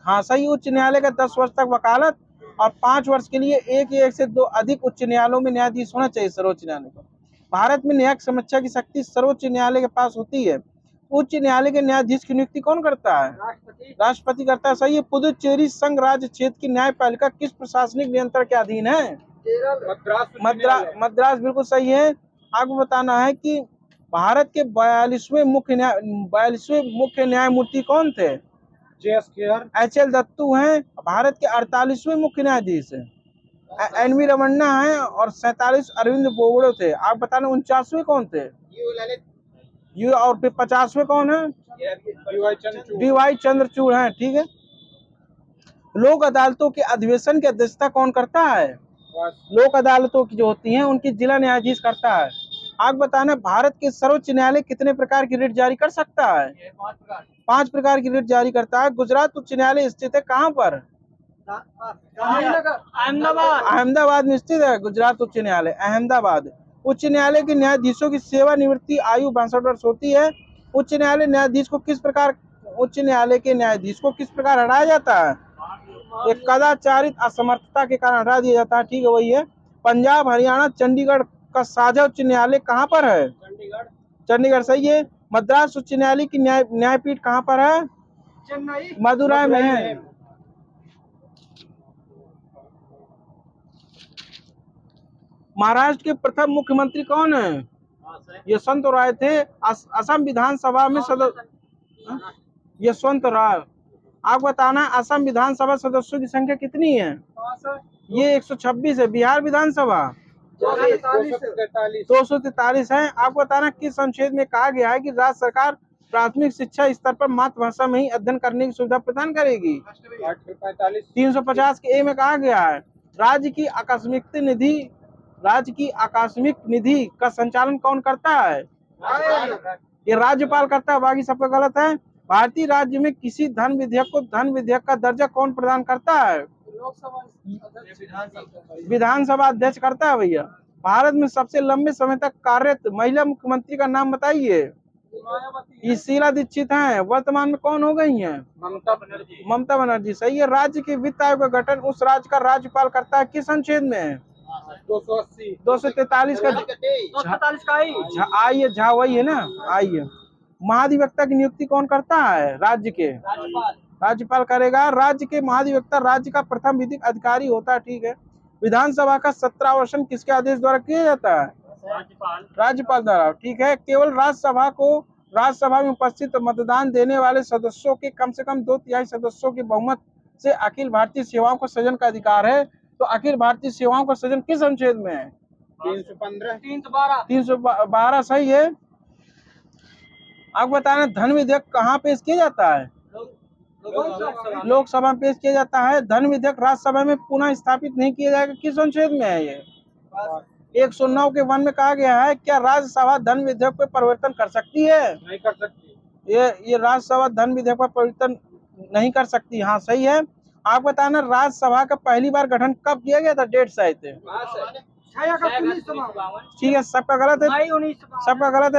हाँ सही। उच्च न्यायालय का 10 वर्ष तक वकालत और 5 वर्ष के लिए एक से 2 अधिक उच्च न्यायालयों में न्यायाधीश होना चाहिए सर्वोच्च न्यायालय को। भारत में न्यायिक समीक्षा की शक्ति सर्वोच्च न्यायालय के पास होती है। उच्च न्यायालय के न्यायाधीश की नियुक्ति कौन करता है? राष्ट्रपति करता है। सही है। पुदुचेरी संघ राज्य क्षेत्र की न्यायपालिका किस प्रशासनिक नियंत्रण के अधीन है? मद्रास। बिल्कुल सही है। आपको बताना है कि भारत के 42वें मुख्य न्यायमूर्ति कौन थे? HL दत्तू हैं। भारत के 48वें मुख्य न्यायाधीश हैं NV रमन्ना हैं और 47 अरविंद बोबड़े थे। आप बताना 49वें कौन थे? ये और फिर 50वें कौन है? DY चंद्रचूड़ हैं, ठीक है। लोक अदालतों के अधिवेशन की अध्यक्षता कौन करता है? लोक अदालतों की जो होती हैं उनकी जिला न्यायाधीश करता है। आप बताना, भारत के सर्वोच्च न्यायालय कितने प्रकार की रिट जारी कर सकता है? 5 प्रकार की रिट जारी करता है। गुजरात उच्च न्यायालय स्थित है कहाँ पर? अहमदाबाद में स्थित है गुजरात उच्च न्यायालय, अहमदाबाद। उच्च न्यायालय के न्यायाधीशों की सेवानिवृत्ति आयु 62 वर्ष होती है। उच्च न्यायालय के न्यायाधीश को किस प्रकार हटाया जाता है? एक कदाचारित असमर्थता के कारण हटा दिया जाता है, ठीक है, वही है। पंजाब, हरियाणा, चंडीगढ़ का साझा उच्च न्यायालय कहाँ पर है? चंडीगढ़, सही है। मद्रास उच्च न्यायालय की न्यायपीठ कहाँ पर है? चेन्नई, मदुरई में है। महाराष्ट्र के प्रथम मुख्यमंत्री कौन है? यशवंत राय थे। असम विधानसभा में सदस्य यशवंत राय। आप बताना, असम विधानसभा सदस्यों की संख्या कितनी है? ये 126 है। बिहार विधानसभा 243 है। आपको बताना, किस अनुच्छेद में कहा गया है कि राज्य सरकार प्राथमिक शिक्षा स्तर पर मातृभाषा में ही अध्ययन करने की सुविधा प्रदान करेगी? 350 के ए में कहा गया है। राज्य की आकस्मिक निधि का संचालन कौन करता है? ये राज्यपाल करता है, बाकी सबका गलत है। भारतीय राज्य में किसी धन विधेयक को धन विधेयक का दर्जा कौन प्रदान करता है? विधानसभा अध्यक्ष करता है भैया। भारत में सबसे लंबे समय तक कार्यरत महिला मुख्यमंत्री का नाम बताइए। ये शीला दीक्षित हैं। वर्तमान में कौन हो गई हैं? ममता बनर्जी, सही है। राज्य के वित्त आयोग का गठन उस राज्य का राज्यपाल करता है, किस अनुच्छेद में? 243 का आइए झा, वही है ना, आइए। महाधिवक्ता की नियुक्ति कौन करता है? राज्य के राज्यपाल करेगा। राज्य के महाधिवक्ता राज्य का प्रथम विधिक अधिकारी होता है, ठीक है। विधानसभा का 17वां किसके आदेश द्वारा किया जाता है? राज्यपाल द्वारा, ठीक है। केवल राज्यसभा में उपस्थित मतदान देने वाले सदस्यों के कम से कम 2/3 सदस्यों के बहुमत से अखिल भारतीय सेवाओं को सृजन का अधिकार है। तो अखिल भारतीय सेवाओं का सृजन किस अनुच्छेद में है? 312, सही है। आप बताना, धन विधेयक कहाँ पेश किया जाता है? लोकसभा में पेश किया जाता है। धन विधेयक राज्यसभा में पुनः स्थापित नहीं किया जाएगा, किस अनुच्छेद में है ये? 109 के 1 में कहा गया है। क्या राज्यसभा धन विधेयक पर परिवर्तन कर सकती है? नहीं कर सकती। ये राज्यसभा धन विधेयक पर परिवर्तन नहीं कर सकती, हाँ, सही है। आप बताना, राज्यसभा का पहली बार गठन कब किया गया था? डेट सहित, ठीक है, सबका गलत है।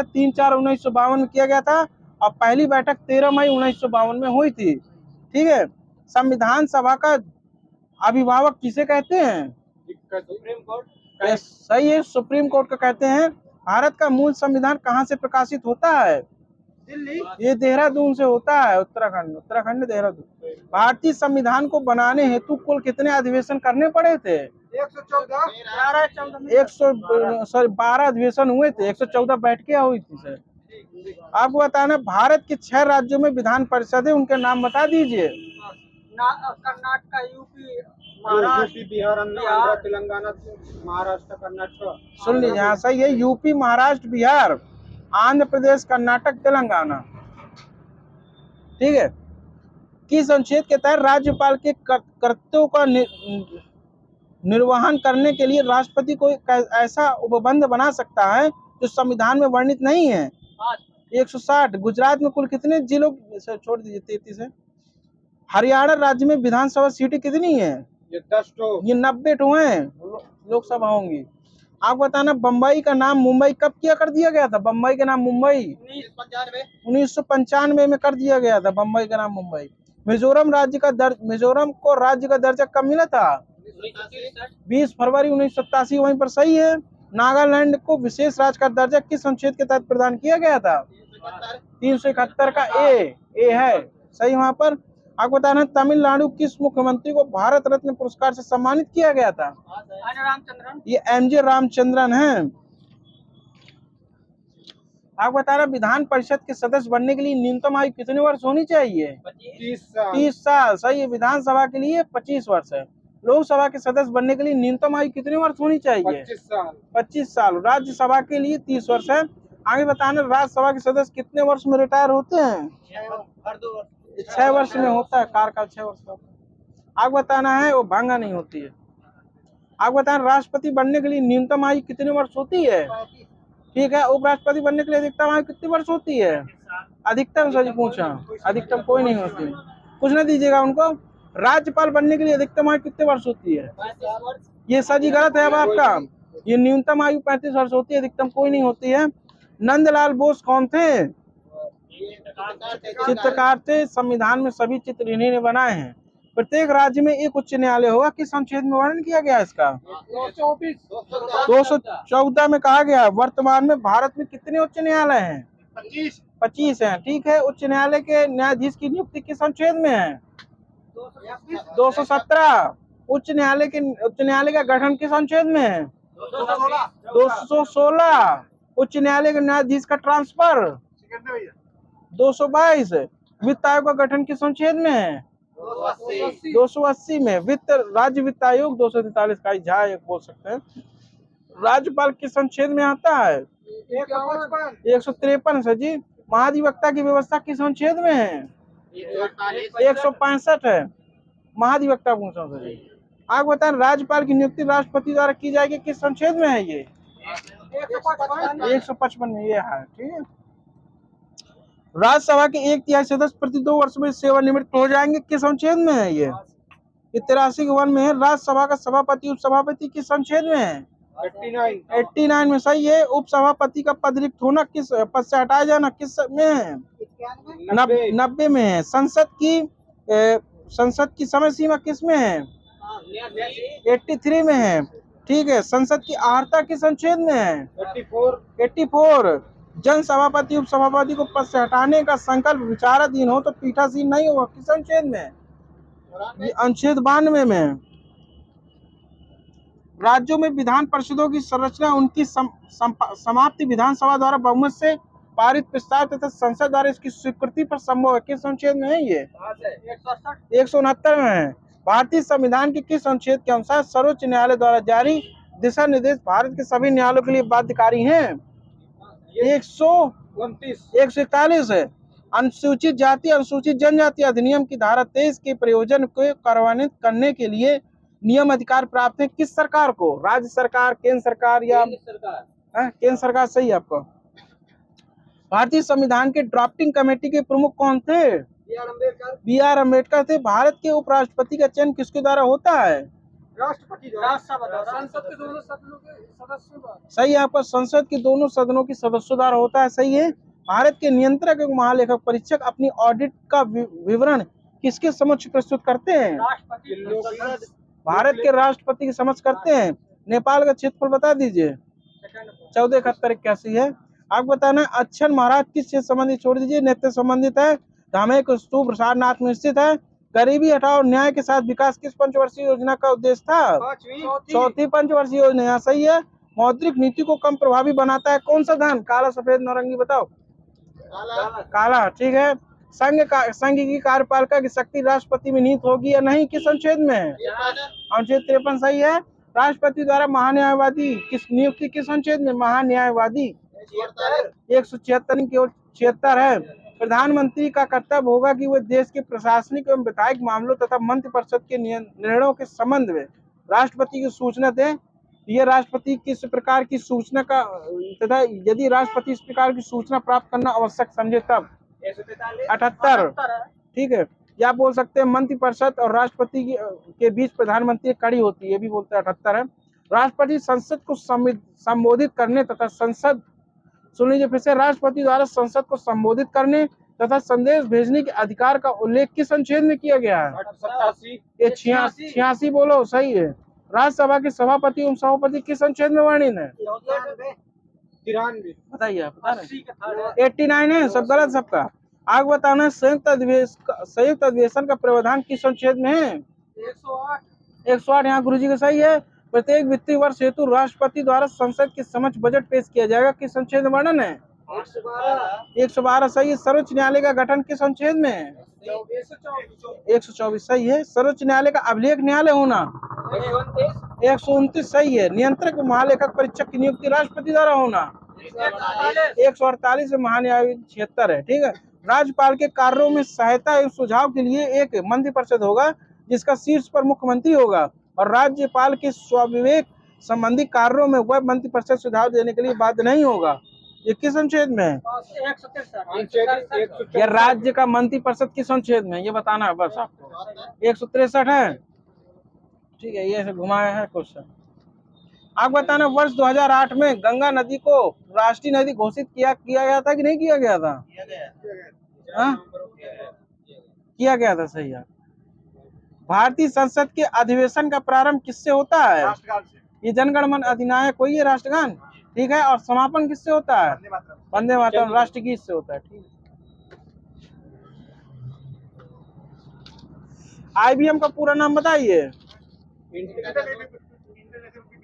3/4/1952 में किया गया था और पहली बैठक 13 मई 1952 में हुई थी, ठीक है। संविधान सभा का अभिभावक किसे कहते हैं? सुप्रीम कोर्ट, सही है, सुप्रीम कोर्ट का कहते हैं। भारत का मूल संविधान कहाँ से प्रकाशित होता है? दिल्ली, ये देहरादून से होता है। उत्तराखंड देहरादून। भारतीय संविधान को बनाने हेतु कुल कितने अधिवेशन करने पड़े थे? 12 अधिवेशन हुए थे, 114 बैठकें हुई थी सर। आपको बताना, भारत के 6 राज्यों में विधान परिषद है, उनके नाम बता दीजिए। कर्नाटक, यूपी, महाराष्ट्र, बिहार, आंध्र, तेलंगाना, महाराष्ट्र, कर्नाटक। सुन लीजिए, हाँ, सही है। यूपी, महाराष्ट्र, बिहार, आंध्र प्रदेश, कर्नाटक, तेलंगाना, ठीक है। किस अनुच्छेद के तहत राज्यपाल के कर्तव्यों का निर्वहन करने के लिए राष्ट्रपति को ऐसा उपबंध बना सकता है जो संविधान में वर्णित नहीं है? 160। गुजरात में कुल कितने जिलों, छोड़ दीजिए, 33 है। हरियाणा राज्य में विधानसभा सीटें कितनी है? ये 10 तो, ये 90 तो हैं लोकसभा होंगी। आप बताना, बम्बई का नाम मुंबई कब किया कर दिया गया था? बम्बई का नाम मुंबई 1995 में कर दिया गया था, बम्बई का नाम मुंबई। मिजोरम को राज्य का दर्जा कब मिला था? 20 फरवरी 1987, वहीं पर सही है। नागालैंड को विशेष राज्य का दर्जा किस अनुच्छेद के तहत प्रदान किया गया था? 371 का ए है, सही। वहां पर आपको बताना, तमिलनाडु किस मुख्यमंत्री को भारत रत्न पुरस्कार से सम्मानित किया गया था? ये MJ रामचंद्रन हैं। आप बताना, विधान परिषद के सदस्य बनने के लिए न्यूनतम आयु कितने वर्ष होनी चाहिए? 30 साल, सही है। विधानसभा के लिए 25 वर्ष है। लोकसभा के सदस्य बनने के लिए न्यूनतम आयु कितने वर्ष होनी चाहिए? 25 साल। राज्यसभा के लिए 30 वर्ष है। आगे बताना, राज्यसभा के सदस्य कितने वर्ष में रिटायर होते हैं? 6 वर्ष में होता है, कार्यकाल 6 वर्ष का होता है। आगे बताना है, वो भांगा नहीं होती है। आगे बताना, राष्ट्रपति बनने के लिए न्यूनतम आयु कितने वर्ष होती है? ठीक है। उपराष्ट्रपति बनने के लिए अधिकतम आयु कितनी वर्ष होती है? अधिकतम सर जी पूछा, अधिकतम कोई नहीं होती। कुछ ना दीजिएगा उनको। राज्यपाल बनने के लिए अधिकतम आयु कितने वर्ष होती है? ये सर जी गलत है अब आपका। ये न्यूनतम आयु 35 वर्ष होती है, अधिकतम कोई नहीं होती है। नंदलाल बोस कौन थे? चित्रकार थे। संविधान में सभी चित्र इन्हीं ने बनाए हैं। प्रत्येक राज्य में एक उच्च न्यायालय होगा, किस अनुच्छेद में वर्णन किया गया इसका? 214 में कहा गया। वर्तमान में भारत में कितने उच्च न्यायालय हैं? 25 हैं। ठीक है। उच्च न्यायालय के न्यायाधीश की नियुक्ति किस अनुच्छेद में है? 217। उच्च न्यायालय का गठन किस अनुच्छेद में है? 216। उच्च न्यायालय के न्यायाधीश का ट्रांसफर 222। वित्त आयोग का गठन किस अनुच्छेद में है? 280 में। राज्य वित्त आयोग 243 का झा एक बोल सकते हैं। राज्यपाल किस अनुच्छेद में आता है? 153 सर जी। महाधिवक्ता की व्यवस्था किस अनुच्छेद में है? 165 है। महाधिवक्ता पूछा सर जी। आगे बताएं, राज्यपाल की नियुक्ति राष्ट्रपति द्वारा की जाएगी, किस अनुच्छेद में है ये? 155 में ये है। ठीक है। राज्यसभा के 1/3 सदस्य प्रति 2 वर्ष में सेवानिवृत्त हो जाएंगे, किस अनुच्छेद में है ये? 83 के 1 में है। राज्यसभा का सभापति उपसभापति किस अनुच्छेद में है? 89 में सही है। उपसभापति का पद रिक्त होना, किस पद से हटाया जाना, किस में है? 90 में है। संसद की समय सीमा किस में है? 83 में है। ठीक है। संसद की आर्हता किस अनुच्छेद में है? 84। जन सभापति उपसभापति को पद से हटाने का संकल्प विचाराधीन हो तो पीठासीन नहीं होगा, किस अनुच्छेद में? ये अनुच्छेद 92 में। राज्यों में विधान परिषदों की संरचना उनकी समाप्ति विधानसभा द्वारा बहुमत से पारित प्रस्ताव तथा संसद द्वारा इसकी स्वीकृति पर संभव है, किस अनुच्छेद में है ये? 169 में है। भारतीय संविधान के किस अनुच्छेद के अनुसार सर्वोच्च न्यायालय द्वारा जारी दिशा निर्देश भारत के सभी न्यायालयों के लिए बाध्यकारी हैं? 141 है। अनुसूचित जाति अनुसूचित जनजाति अधिनियम की धारा 23 के प्रयोजन को कार्यान्वित करने के लिए नियम अधिकार प्राप्त है किस सरकार को? राज्य सरकार, केंद्र सरकार या केंद्र सरकार? सही है आपको। भारतीय संविधान के ड्राफ्टिंग कमेटी के प्रमुख कौन थे? B.R. अम्बेडकर थे। भारत के उपराष्ट्रपति का चयन किसके द्वारा होता है? राष्ट्रपति संसद के दोनों सदनों के सदस्यों द्वारा। सही है आपका। संसद के दोनों सदनों की सदस्यों द्वारा होता है। सही है। भारत के नियंत्रक एवं महालेखक परीक्षक अपनी ऑडिट का विवरण किसके समक्ष प्रस्तुत करते हैं? भारत के राष्ट्रपति के समक्ष करते हैं। नेपाल का क्षेत्रफल बता दीजिए। 147181 है। आपको बताना है, अच्छन महाराज किस क्षेत्र संबंधित, छोड़ दीजिए, नेतृत्व संबंधित है। धामेक स्तूप सारनाथ में स्थित है। गरीबी हटाओ न्याय के साथ विकास किस पंचवर्षीय योजना का उद्देश्य था? चौथी पंचवर्षीय योजना। यहाँ सही है। मौद्रिक नीति को कम प्रभावी बनाता है कौन सा धन? काला, सफेद, नारंगी? बताओ। काला। ठीक है। संघ की कार्यपालिका की शक्ति राष्ट्रपति में निहित होगी या नहीं, किस अनुच्छेद में है? अनुच्छेद 53 सही है। राष्ट्रपति द्वारा महान्यायवादी किस नियुक्ति किस अनुच्छेद में? महान्यायवादी 176 है। प्रधानमंत्री का कर्तव्य होगा कि वह देश के प्रशासनिक एवं विधायिक मामलों तथा मंत्रिपरिषद के निर्णयों के संबंध में राष्ट्रपति की सूचना दे। यह राष्ट्रपति किस प्रकार की सूचना का तथा यदि राष्ट्रपति इस प्रकार की सूचना प्राप्त करना आवश्यक समझे तब? 78। ठीक है। या बोल सकते हैं मंत्रिपरिषद और राष्ट्रपति के बीच प्रधानमंत्री कड़ी होती है, ये भी बोलते हैं। 78 है। राष्ट्रपति संसद को संबोधित करने तथा संसद, सुन लीजिए फिर से, राष्ट्रपति द्वारा संसद को संबोधित करने तथा संदेश भेजने के अधिकार का उल्लेख किस अनुच्छेद में किया गया है? 86 बोलो। सही है। राज्यसभा के सभापति एवं सभापति किस अनुच्छेद में वर्णित है? 93 बताइए आप। 89 है। सब गलत सबका। आगे बताना, संयुक्त अधिवेशन का प्रावधान किस अनुच्छेद में है? 108। यहाँ गुरुजी का सही है। प्रत्येक वित्तीय वर्ष हेतु राष्ट्रपति द्वारा संसद के समक्ष बजट पेश किया जाएगा, किस अनुच्छेद में वर्णन है? 112 सही है। सर्वोच्च न्यायालय का गठन किस अनुच्छेद में है? 124 सही है। सर्वोच्च न्यायालय का अभिलेख न्यायालय होना 129 सही है। नियंत्रक महालेखक परीक्षक की नियुक्ति राष्ट्रपति द्वारा होना 148 महान्यायविधि 76 है। ठीक है। राज्यपाल के कार्यों में सहायता एवं सुझाव के लिए एक मंत्रिपरिषद होगा जिसका शीर्ष पर मुख्यमंत्री होगा और राज्यपाल के स्वविवेक संबंधी कार्यों में वह मंत्रिपरिषद सुझाव देने के लिए बाध्य नहीं होगा। ये किस अनुच्छेद में है? ये राज्य का मंत्रिपरिषद किस अनुच्छेद में ये बताना है बस आपको। 163 है। ठीक है, ये घुमाया है क्वेश्चन। आप बताना वर्ष 2008 में गंगा नदी को राष्ट्रीय नदी घोषित किया गया था कि नहीं किया गया था? किया गया था, सही है। भारतीय संसद के अधिवेशन का प्रारंभ किससे होता है? ये जनगण मन अधिनायक कोई है राष्ट्रगान। ठीक है। और समापन किससे होता है? वंदे मातरम राष्ट्रगीत से होता है। ठीक है। IBM का पूरा नाम बताइए।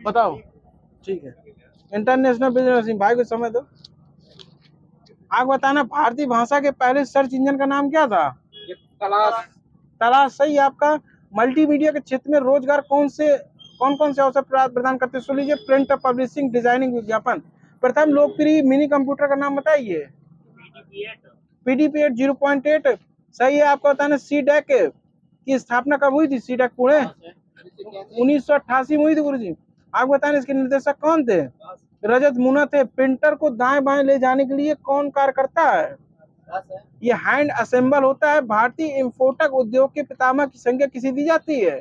बताओ। ठीक है, इंटरनेशनल बिजनेस। भाई को समय दो। आप बताना भारतीय भाषा के पहले सर्च इंजन का नाम क्या था? तलाश सही है आपका। मल्टीमीडिया के क्षेत्र में रोजगार कौन कौन से अवसर प्रदान करते हैं? सुन लीजिए, प्रिंट, पब्लिशिंग, डिजाइनिंग, विज्ञापन। प्रथम लोकप्रिय मिनी कंप्यूटर का नाम बताइए। PDP-8 0.8 सही है आपका। बताना CDAC की स्थापना कब हुई थी? CDAC पुणे 1988 में हुई थी गुरुजी। आप बताना इसके निर्देशक कौन थे? रजत मुना थे। प्रिंटर को दाएं बाएं ले जाने के लिए कौन कार्य करता है? ये हैंड असेंबल होता है। भारतीय इंफोटेक उद्योग के पितामह की संज्ञा किसे दी जाती है?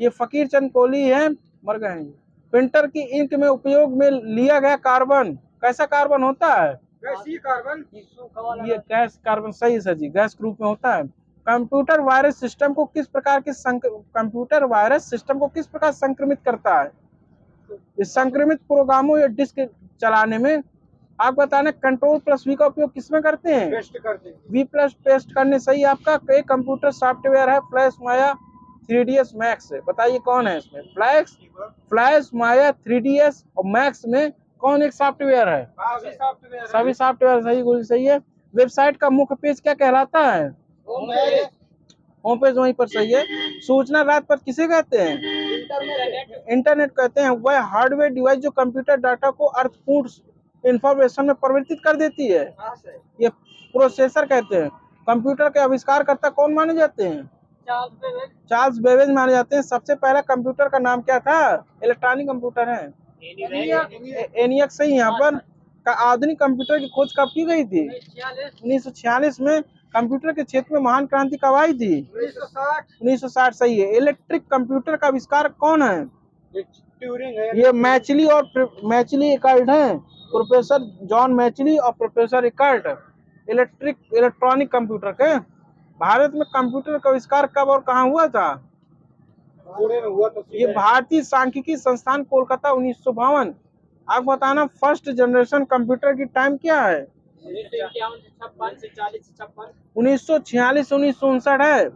ये फकीर चंद कोहली है, मर गए हैं। प्रिंटर की इंक में उपयोग में लिया गया कार्बन कैसा कार्बन होता है? कार्बन। ये गैस कार्बन सही सर जी, गैस के रूप में होता है। कंप्यूटर वायरस सिस्टम को किस प्रकार संक्रमित करता है? इस संक्रमित प्रोग्रामों या डिस्क चलाने में। आप बताना Ctrl+V का उपयोग किसमें करते हैं? V+ पेस्ट करने सही आपका। एक कंप्यूटर सॉफ्टवेयर है फ्लैश माया 3ds मैक्स। बताइए कौन है इसमें? फ्लैश माया 3ds और मैक्स में कौन एक सॉफ्टवेयर है? सभी सॉफ्टवेयर सही सही है। वेबसाइट का मुख्य पेज क्या कहलाता है? होम पेज वहीं पर सही है। सूचना रात पर किसे कहते हैं? इंटरनेट कहते हैं। वह हार्डवेयर डिवाइस जो कंप्यूटर डाटा को अर्थपूर्ण इंफॉर्मेशन में परिवर्तित कर देती है, ये प्रोसेसर कहते हैं। कंप्यूटर के आविष्कारकर्ता कौन माने जाते हैं? चार्ल्स बेबेज माने जाते हैं। सबसे पहला कंप्यूटर का नाम क्या था? इलेक्ट्रॉनिक कंप्यूटर है ENIAC सही। यहाँ पर आधुनिक कंप्यूटर की खोज कब की गई थी? 1946 में। कंप्यूटर के क्षेत्र में महान क्रांति कब आई थी? 1960 सही है। इलेक्ट्रिक कंप्यूटर का आविष्कार कौन है? ये मैचली इकर्ट है। प्रोफेसर जॉन मैचली और प्रोफेसर इकर्ट इलेक्ट्रॉनिक कंप्यूटर के। भारत में कंप्यूटर का आविष्कार कब और कहाँ हुआ था? ये भारतीय सांख्यिकी संस्थान कोलकाता 1952। आप बताना फर्स्ट जनरेशन कंप्यूटर की टाइम क्या है? 1946 से 1959 है।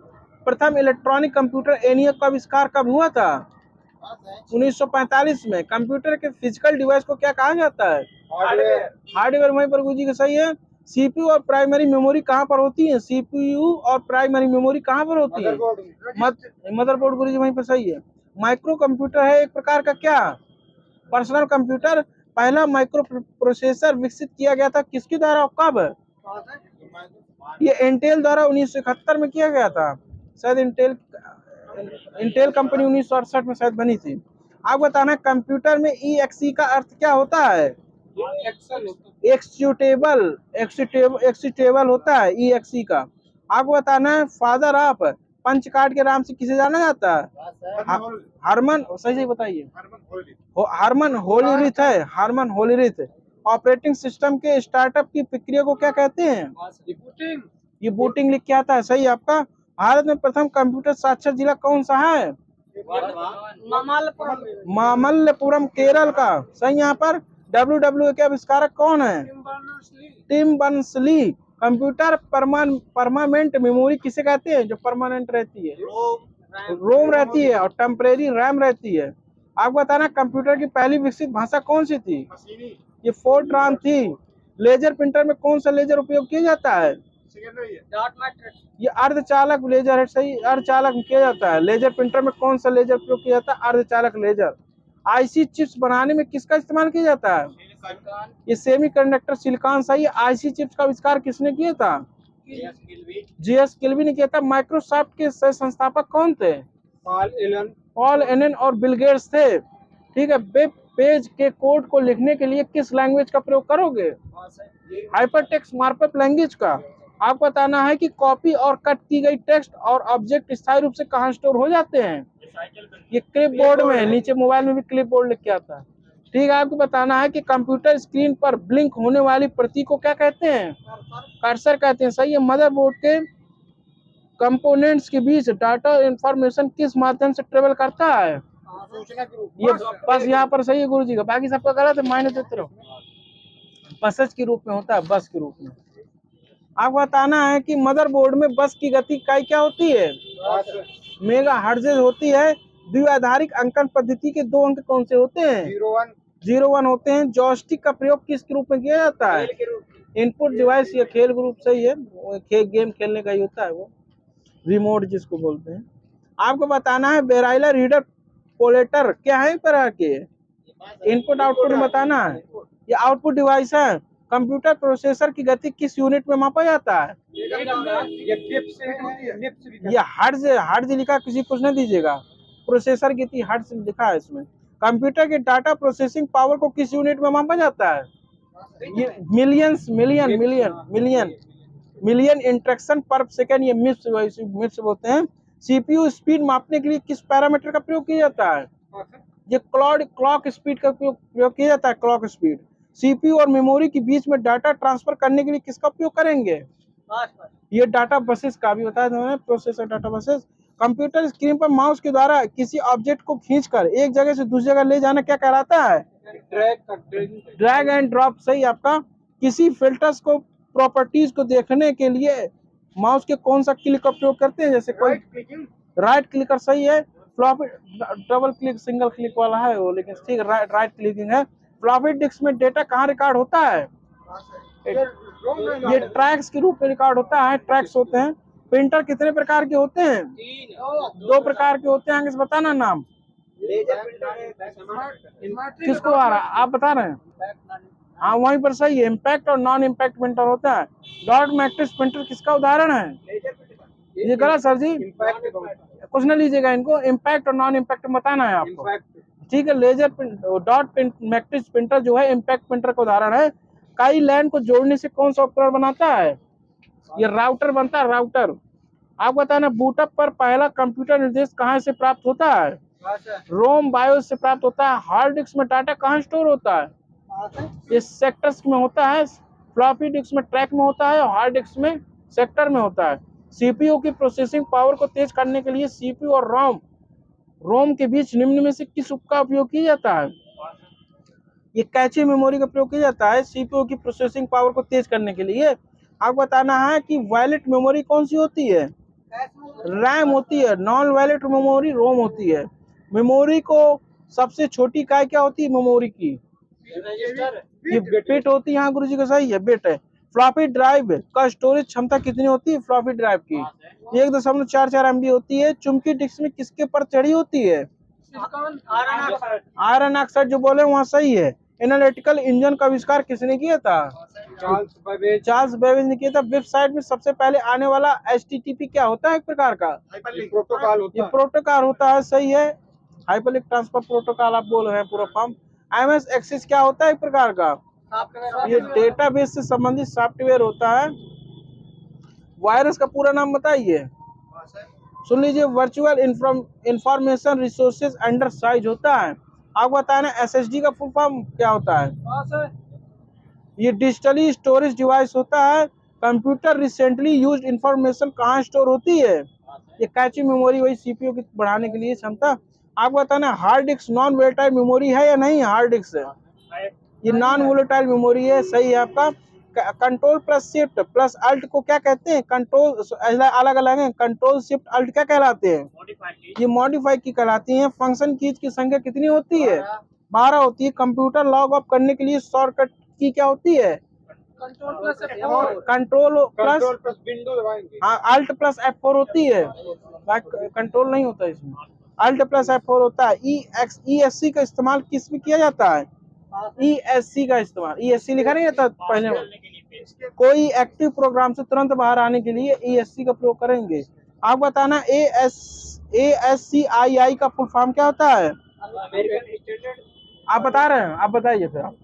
प्रथम इलेक्ट्रॉनिक कंप्यूटर ENIAC का आविष्कार कब हुआ था? 1945 में। कंप्यूटर के फिजिकल डिवाइस को क्या कहा जाता है? हार्डवेयर वहीं पर गुरुजी का सही है। CPU और प्राइमरी मेमोरी कहाँ पर होती है? CPU और प्राइमरी मेमोरी कहाँ पर होती है? मदरबोर्ड गुरुजी वहीं पर सही है। माइक्रो कंप्यूटर है एक प्रकार का क्या? Personal computer. पहला माइक्रो प्रोसेसर विकसित किया गया था किसके द्वारा और कब? ये इंटेल द्वारा 1971 में किया गया था शायद। इंटेल कंपनी 1968 में शायद बनी थी। आप बताना कंप्यूटर में EXE का अर्थ क्या होता है? एक्सिक्यूटेबल होता है EXE का। आपको बताना है फादर ऑफ पंच कार्ड के नाम से किसे जाना जाता है? हरमन सही बताइए। हरमन होलीरिथ है। हरमन होलीरिथ। ऑपरेटिंग सिस्टम के स्टार्टअप की प्रक्रिया को क्या कहते हैं? ये बूटिंग लिख के आता है सही आपका। भारत में प्रथम कंप्यूटर साक्षर जिला कौन सा है? मामल्लपुरम केरल का सही। यहाँ पर WWE के आविष्कारक कौन है? Tim Berners-Lee. Computer permanent memory किसे कहते हैं? जो परमानेंट रहती है, रोम रहती है, और टेम्परेरी रैम रहती है। आपको बताना कंप्यूटर की पहली विकसित भाषा कौन सी थी? ये फोर्ट्रान थी। लेजर प्रिंटर में कौन सा लेजर उपयोग किया जाता है? ये अर्धचालक लेजर है सही। अर्धचालक किया जाता है। लेजर प्रिंटर में कौन सा लेजर उपयोग किया जाता है? अर्धचालक लेजर। IC चिप्स बनाने में किसका इस्तेमाल किया जाता है? ये सेमीकंडक्टर सिलिकॉन सही है। आईसी चिप्स का आविष्कार किसने किया था? जीएस किल्वी ने किया था। माइक्रोसॉफ्ट के सह संस्थापक कौन थे? पॉल एलन और बिल गेट्स थे। ठीक है। वेब पेज के कोड को लिखने के लिए किस लैंग्वेज का प्रयोग करोगे? हाइपरटेक्स्ट मार्कअप लैंग्वेज का। आपको बताना है कि कॉपी और कट की गई टेक्स्ट और ऑब्जेक्ट स्थायी रूप से कहाँ स्टोर हो जाते हैं? ये क्लिप बोर्ड में है। नीचे मोबाइल में भी क्लिप बोर्ड लिख के आता है। ठीक है। आपको बताना है कि कंप्यूटर स्क्रीन पर ब्लिंक होने वाली प्रतीक को क्या कहते हैं? कर्सर कहते हैं। सही है। मदरबोर्ड के कंपोनेंट्स के बीच डाटा इंफॉर्मेशन किस माध्यम से ट्रेवल करता है? ये बस यहाँ पर सही है गुरु जी का, बाकी सबका गलत है, माइनस देते रहो। बसेज के रूप में होता है, बस के रूप में। आपको बताना है कि मदरबोर्ड में बस की गति इकाई क्या होती है? मेगा हर्ट्ज होती है। द्विआधारिक अंकन पद्धति के 2 अंक कौन से होते हैं? 0 1 होते हैं। जॉयस्टिक का प्रयोग किस रूप में किया जाता है? इनपुट डिवाइस या खेल ग्रुप सही है। गेम खेलने का ही होता है वो, रिमोट जिसको बोलते हैं। आपको बताना है बेराइलर रीडर कोलेटर क्या है प्रकार के? इनपुट आउटपुट में बताना है। ये आउटपुट डिवाइस है। कंप्यूटर प्रोसेसर की गति किस यूनिट में मापा जाता है? ये हर्ट्ज लिखा, किसी कुछ नहीं दीजिएगा। प्रोसेसर की गति हर्ट्ज लिखा है इसमें। कंप्यूटर के डाटा प्रोसेसिंग पावर को किस यूनिट में मापा जाता है? ये मिलियन इंस्ट्रक्शन पर सेकेंड, ये मिप्स बोलते हैं। सीपीयू स्पीड मापने के लिए किस पैरामीटर का प्रयोग किया जाता है? ये क्लॉक स्पीड का प्रयोग किया जाता है। Clock speed. सीपीयू और मेमोरी के बीच में डाटा ट्रांसफर करने के लिए किसका उपयोग करेंगे? ये डाटा बसेस का भी बताया था, processor data buses. Computer screen पर माउस के द्वारा किसी ऑब्जेक्ट को खींचकर एक जगह से दूसरी जगह ले जाना क्या कहलाता है? ड्रैग एंड ड्रॉप सही आपका। किसी फिल्टर्स को प्रॉपर्टीज को देखने के लिए माउस के कौन सा क्लिक का प्रयोग करते हैं? जैसे कोई राइट क्लिकर सही है। Floppy double click single click वाला है वो, लेकिन ठीक राइट क्लिकिंग है। फ्लॉपी डिस्क में डेटा कहाँ रिकॉर्ड होता है? ये ट्रैक्स के रूप में रिकॉर्ड होता है। ट्रैक्स होते हैं। प्रिंटर कितने प्रकार के होते हैं? 2 प्रकार के होते हैं। आगे से बताना नाम। किसको आ रहा है? आप बता रहे हैं। हाँ वहीं पर सही है। इम्पैक्ट और नॉन इम्पैक्ट प्रिंटर होता है। डॉट मैट्रिक्स प्रिंटर किसका उदाहरण है? ये गलत सर जी, कुछ न लीजिएगा इनको। इम्पैक्ट और नॉन इम्पैक्ट बताना है आपको। ठीक है। लेजर डॉट मैट्रिक्स प्रिंटर जो है इम्पैक्ट प्रिंटर का उदाहरण है। कई लैन को जोड़ने से कौन सा उपकरण बनाता है? ये राउटर बनता है, राउटर। आप बताना बूटअप पर पहला कंप्यूटर निर्देश कहाँ से प्राप्त होता है? रोम बायोस से प्राप्त होता है। हार्ड डिस्क में डाटा कहाँ स्टोर होता है? ये सेक्टर्स में होता है। फ्लॉपी डिस्क में ट्रैक में होता है और हार्ड डिस्क में सेक्टर में होता है। सीपीयू की प्रोसेसिंग पावर को तेज करने के लिए सीपीयू और रोम के बीच निम्न में से किस उप का उपयोग किया जाता है? ये कैची मेमोरी का प्रयोग किया जाता है सीपीयू की प्रोसेसिंग पावर को तेज करने के लिए। आपको बताना है कि वैलिड मेमोरी कौन सी होती है? रैम होती है। नॉन वैलिड मेमोरी रोम होती है। मेमोरी को सबसे छोटी इकाई क्या होती है मेमोरी की? ये बिट होती है। हाँ गुरु जी का सही है, बिट है। फ्लॉपी ड्राइव का स्टोरेज क्षमता कितनी होती है? फ्लॉपी ड्राइव की 1.44 MB होती है। चुंबकीय डिस्क में किसके पर चढ़ी होती है? आयरन ऑक्साइड जो बोले वहाँ सही है। एनालिटिकल इंजन का आविष्कार किसने किया था? चार्ल्स बेबेज ने किया था। वेबसाइट में सबसे पहले आने वाला HTTP क्या होता है? एक प्रकार का प्रोटोकॉल होता है। सही है। हाइपरलिंक ट्रांसफर प्रोटोकॉल आप बोल रहे हैं पूरा फॉर्म। MS एक्सेस क्या होता है? एक प्रकार का ये डेटाबेस से संबंधित सॉफ्टवेयर होता है। वायरस का पूरा नाम बताइए। सुन लीजिए। Virtual information resources under size होता है। आपको बताना SSD का फुल फॉर्म क्या होता है? ये डिजिटली स्टोरेज डिवाइस होता है। कंप्यूटर रिसेंटली यूज्ड इंफॉर्मेशन कहाँ स्टोर होती है? ये कैची मेमोरी, वही सीपीयू की बढ़ाने के लिए क्षमता। आपको बताना hard disk non volatile memory है या नहीं? हार्ड डिस्क ये नॉन वोलेटाइल मेमोरी है। सही है आपका। Control plus shift plus alt को क्या कहते हैं? कंट्रोल अलग अलग है। कंट्रोल शिफ्ट अल्ट क्या कहलाते हैं? ये मॉडिफाई की कहलाती हैं। फंक्शन कीज की संख्या कितनी होती है? 12 होती है। कंप्यूटर लॉग ऑफ करने के लिए शॉर्टकट की क्या होती है? Control plus alt plus F4 होती है। कंट्रोल नहीं होता इसमें, अल्ट प्लस F4 होता है। ESC का इस्तेमाल किस में किया जाता है? ESC का इस्तेमाल, ESC लिखा नहीं रहता पहले, कोई एक्टिव प्रोग्राम से तुरंत बाहर आने के लिए ESC का प्रयोग करेंगे। आप बताना ASCII का फुल फॉर्म क्या होता है? आप बता रहे हैं, आप बताइए फिर आप।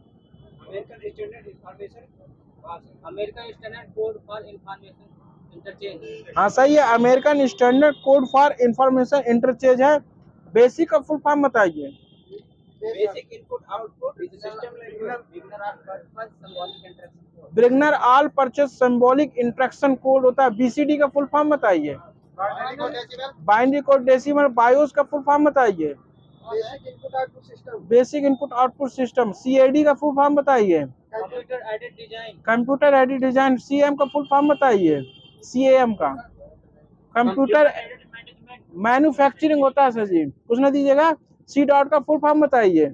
American standard code for information interchange. हाँ सही है, American standard code for information interchange है। बेसिक का फुल फॉर्म बताइए। बेसिक इनपुट आउटपुट सिस्टम ब्रिगनर all purpose symbolic instruction code होता है। BCD का फुल फॉर्म बताइए। Binary code decimal. बायोस का फुल फॉर्म बताइए। Basic input output system. CAD का फुल फॉर्म बताइए। Computer aided design. Computer aided design. CM का फुल फॉर्म बताइए। CAM का कंप्यूटर मैन्युफैक्चरिंग होता है सर जी, कुछ ना दीजिएगा। C डॉट का फुल फॉर्म बताइए।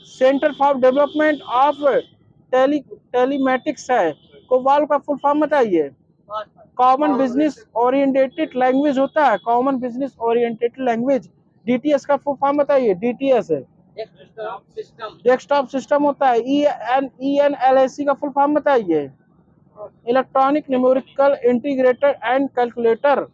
Centre for development of telematics है। कोबाल का फुल फॉर्म बताइए। कॉमन बिजनेस ओरिएंटेड लैंग्वेज होता है, common business oriented language. DTS का फुल फॉर्म बताइए। DTS है डेस्कटॉप सिस्टम होता है। ENLAC का फुल फॉर्म बताइए। Electronic numerical integrator and calculator.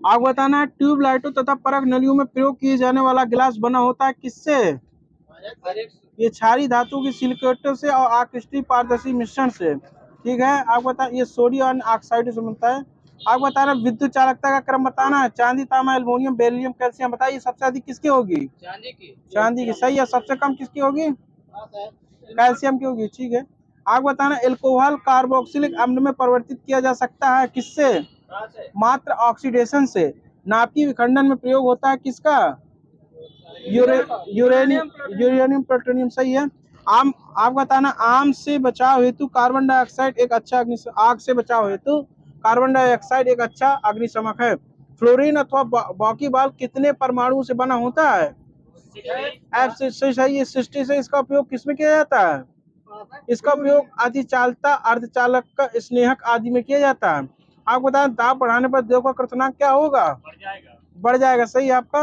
आग बताना है, ट्यूब लाइटों तथा परख नलियों में प्रयोग किए जाने वाला गिलास बना होता है किससे? ये क्षारीय धातु की सिलिकेटों से और आकृष्टीय पारदर्शी मिश्रण से। ठीक है, आप बता, ये सोडियम ऑक्साइड से मिलता है। आप बताना विद्युत चालकता का क्रम बताना है। चांदी, तांबा, एल्युमिनियम, बेरिलियम, कैल्शियम। बताइए सबसे अधिक किसकी होगी? चांदी की। सही है। सबसे कम किसकी होगी? कैल्शियम की होगी। ठीक है, आप बताना एल्कोहल कार्बोक्सिलिक अम्ल में परिवर्तित किया जा सकता है किससे? मात्र ऑक्सीडेशन से। नाभिकीय विखंडन में प्रयोग होता है किसका? Uranium plutonium. सही है। आम, आप बताना आम से बचाव हेतु कार्बन डाइऑक्साइड एक अच्छा आग से बचाव हेतु कार्बन डाइऑक्साइड एक अच्छा अग्निशमक है। फ्लोरीन अथवा बॉकीबाल कितने परमाणु से बना होता है? सही है, 60 से। इसका उपयोग किसमें किया जाता है? इसका उपयोग अतिचालकता, अर्धचालक, स्नेहक आदि में किया जाता है। आप बताएं दाब बढ़ाने पर द्रव का कृतनांक क्या होगा? बढ़ जाएगा। सही है आपका।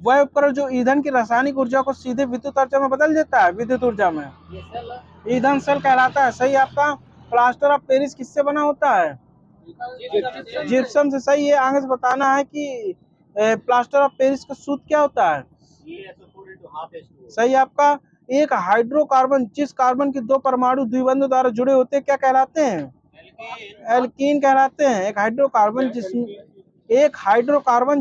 वह उपकरण जो ईंधन की रासायनिक ऊर्जा को सीधे विद्युत ऊर्जा में बदल देता है, विद्युत ऊर्जा में, ईंधन सेल कहलाता है। सही आपका। प्लास्टर ऑफ पेरिस किससे बना होता है? जिप्सम से। सही है। आगे से बताना है कि प्लास्टर ऑफ पेरिस का सूत्र क्या होता है? सही आपका। एक हाइड्रोकार्बन जिस कार्बन के दो परमाणु द्विबंध द्वारा जुड़े होते हैं क्या कहलाते हैं? एल्कीन कहलाते हैं। एक हाइड्रोकार्बन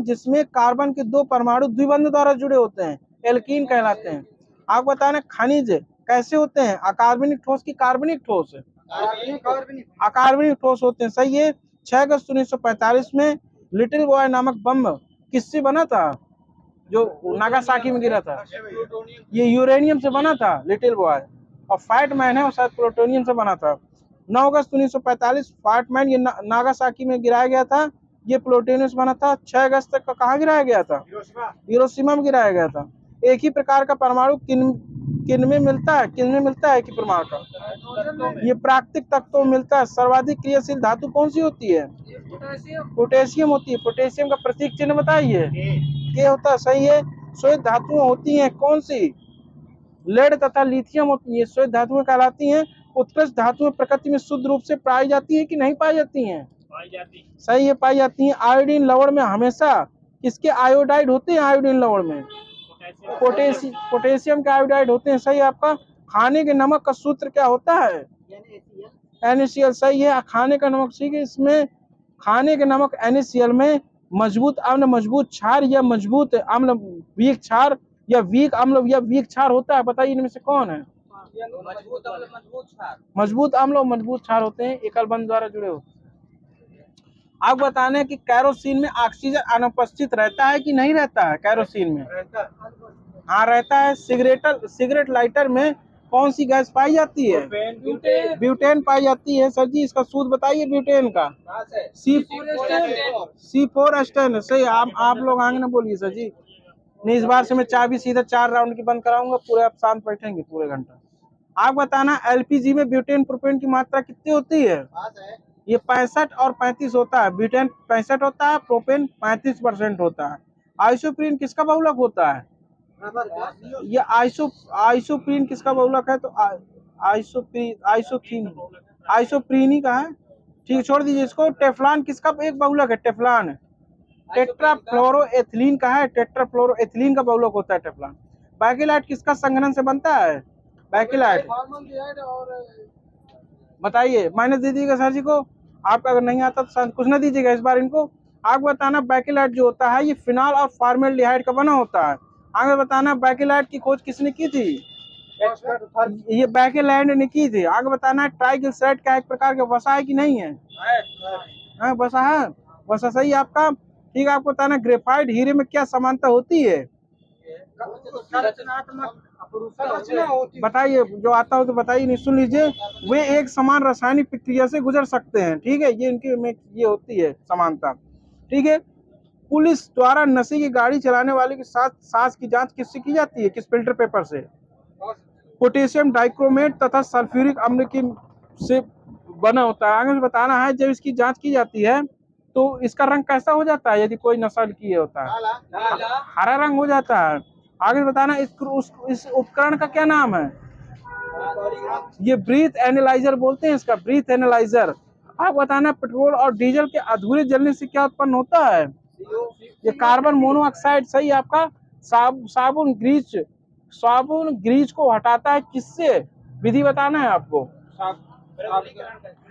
जिसमें कार्बन के दो परमाणु द्विबंध द्वारा जुड़े होते हैं एल्कीन कहलाते हैं। आप बताना खनिज कैसे होते हैं? अकार्बनिक ठोस की कार्बनिक ठोस? अकार्बनिक ठोस होते हैं। सही है। 6 अगस्त 1945 में लिटिल बॉय नामक बम किससे बना था जो नागासाकी में गिरा था? ये यूरेनियम से बना था लिटिल बॉय। और फाइट मैन है वो शायद प्लूटोनियम से बना था। 9 अगस्त 1945 फाइट मैन ये नागासाकी में गिराया गया था, ये प्लूटोनियम से बना था। 6 अगस्त तक का कहाँ गिराया गया था? हिरोशिमा में गिराया गया था। एक ही प्रकार का परमाणु किन में मिलता है? किन में मिलता है एक ही प्रकार का? ये प्राकृतिक तत्वों में मिलता है। सर्वाधिक क्रियाशील धातु कौन सी होती है? पोटेशियम होती है। पोटेशियम का प्रतीक चिन्ह बताइए। के होता है। सही है। श्वेत धातुएं होती हैं कौन सी? लेड तथा लिथियम होती है। श्वेत धातुएं कहलाती हैं। उत्कृष्ट धातुएं प्रकृति में शुद्ध रूप से पाई जाती है कि नहीं पाई जाती हैं? सही है, पाई जाती हैं। आयोडीन लवण में हमेशा किसके आयोडाइड होते हैं? आयोडीन लवण में पोटेशियम के आयोडाइड होते हैं। सही आपका। खाने के नमक का सूत्र क्या होता है? NaCl। सही है। खाने का नमक, ठीक है, इसमें खाने के नमक NaCl में मजबूत अम्ल, मजबूत क्षार या मजबूत अम्ल, वीक क्षार या वीक अम्ल या वीक क्षार होता है। बताइए इनमें से कौन है? मजबूत अम्ल और मजबूत क्षार होते हैं, एकल बंध द्वारा जुड़े होते हैं। आप बताने कि कैरोसिन में ऑक्सीजन अनुपस्थित रहता है कि नहीं रहता है? कैरोसिन में हाँ रहता है। सिगरेट लाइटर में कौन सी गैस पाई जाती है? ब्यूटेन ब्यूटेन पाई जाती है। सर जी इसका सूत्र बताइए ब्यूटेन का। C4 एस्टेन। सही। आप लोग आगे ना बोलिए सर जी, नहीं इस बार से मैं चाबी सीधा 4 राउंड की बंद कराऊंगा, पूरे आप शांत बैठेंगे पूरे घंटा। आप बताना एलपीजी में ब्यूटेन प्रोपेन की मात्रा कितनी होती है? ये 65 और 35 होता है। ब्यूटेन 65 होता है, प्रोपेन 35% होता है। आइसोप्रीन किसका बहुलक होता है? ये आइसोप्रीन किसका बहुलक है? तो आइसोप्रीन ही का है। ठीक, छोड़ दीजिए इसको। टेफ्लॉन किसका एक बहुलक है? टेफ्लॉन टेट्राफ्लोरोएथिलीन का है। टेट्राफ्लोरोएथिलीन का बहुलक होता है टेफ्लॉन। बैकेलाइट किसका संघनन से बनता है? बैकेलाइट और बताइए, माइनस दे दीजिएगा सर जी को। आपका अगर नहीं आता तो कुछ ना दीजिएगा इस बार इनको। आपको बताना बैकेलाइट जो होता है ये फिनॉल और फॉर्मेल्डिहाइड का बना होता है। आगे बताना बैकेलाइट की खोज किसने की थी? ये बैकेलैंड ने की थी। आगे बताना ट्राइग्लिसराइड का एक प्रकार का वसा है कि नहीं है? वसा है। वसा सही है आपका। ठीक है, आपको बताना ग्रेफाइट हीरे में क्या समानता होती है? बताइए, जो आता हो तो बताइए, नहीं सुन लीजिए। वे एक समान रासायनिक प्रक्रिया से गुजर सकते हैं। ठीक है, ये इनकी में ये होती है समानता। ठीक है, पुलिस द्वारा नशे की गाड़ी चलाने वाले के साथ सांस की जांच किससे की जाती है? किस फिल्टर पेपर से? पोटेशियम डाइक्रोमेट तथा सल्फ्यूरिक अम्ल की से बना होता है। आगे बताना है जब इसकी जांच की जाती है तो इसका रंग कैसा हो जाता है? यदि कोई नशा किए होता है हरा रंग हो जाता है। आगे बताना इस उपकरण का क्या नाम है? ये ब्रीथ एनालाइजर बोलते हैं इसका, ब्रीथ एनालाइजर। आप बताना पेट्रोल और डीजल के अधूरे जलने से क्या उत्पन्न होता है? ये कार्बन मोनोऑक्साइड। सही आपका। साबुन ग्रीज को हटाता है किससे? विधि बताना है आपको।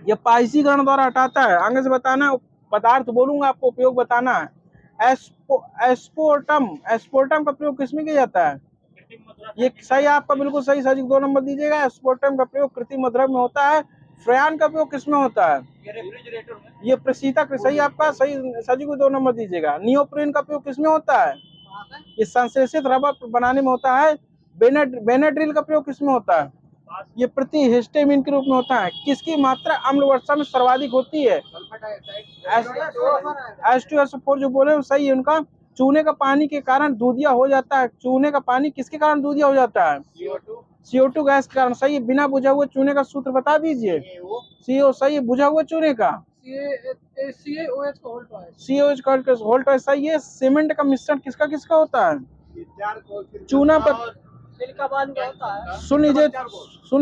ये पाइसीकरण द्वारा हटाता है। आगे से बताना है, पदार्थ बोलूंगा आपको, उपयोग बताना है। एस्पोर्टम का प्रयोग किसमें किया जाता है? ये सही आपका, बिल्कुल सही सर जी, 2 नंबर दीजिएगा। एस्पोर्टम का प्रयोग कृत्रिम मध्यम में होता है। फ्रेयान का प्रयोग किसमें होता है? ये प्रशीतक। सही आपका, सही सर जी को 2 नंबर दीजिएगा। नियोप्रीन का प्रयोग किसमें होता है? ये संश्लेषित रबर बनाने में होता है। बेनाड्रिल का प्रयोग किसमें होता है? ये प्रतिहिस्टामिन के रूप में होता है। किसकी मात्रा अम्ल वर्षा में सर्वाधिक होती है? H2SO4 जो बोले सही है उनका। चूने का पानी के कारण दूधिया हो जाता है। चूने का पानी किसके कारण दूधिया हो जाता है? CO2 गैस के कारण। सही है। बिना बुझा हुए चूने का सूत्र बता दीजिए। CO सही है, बुझा हुआ चूने का CaOH होल्ट। सही है। सीमेंट का मिश्रण किसका किसका होता है? चूना पर सुन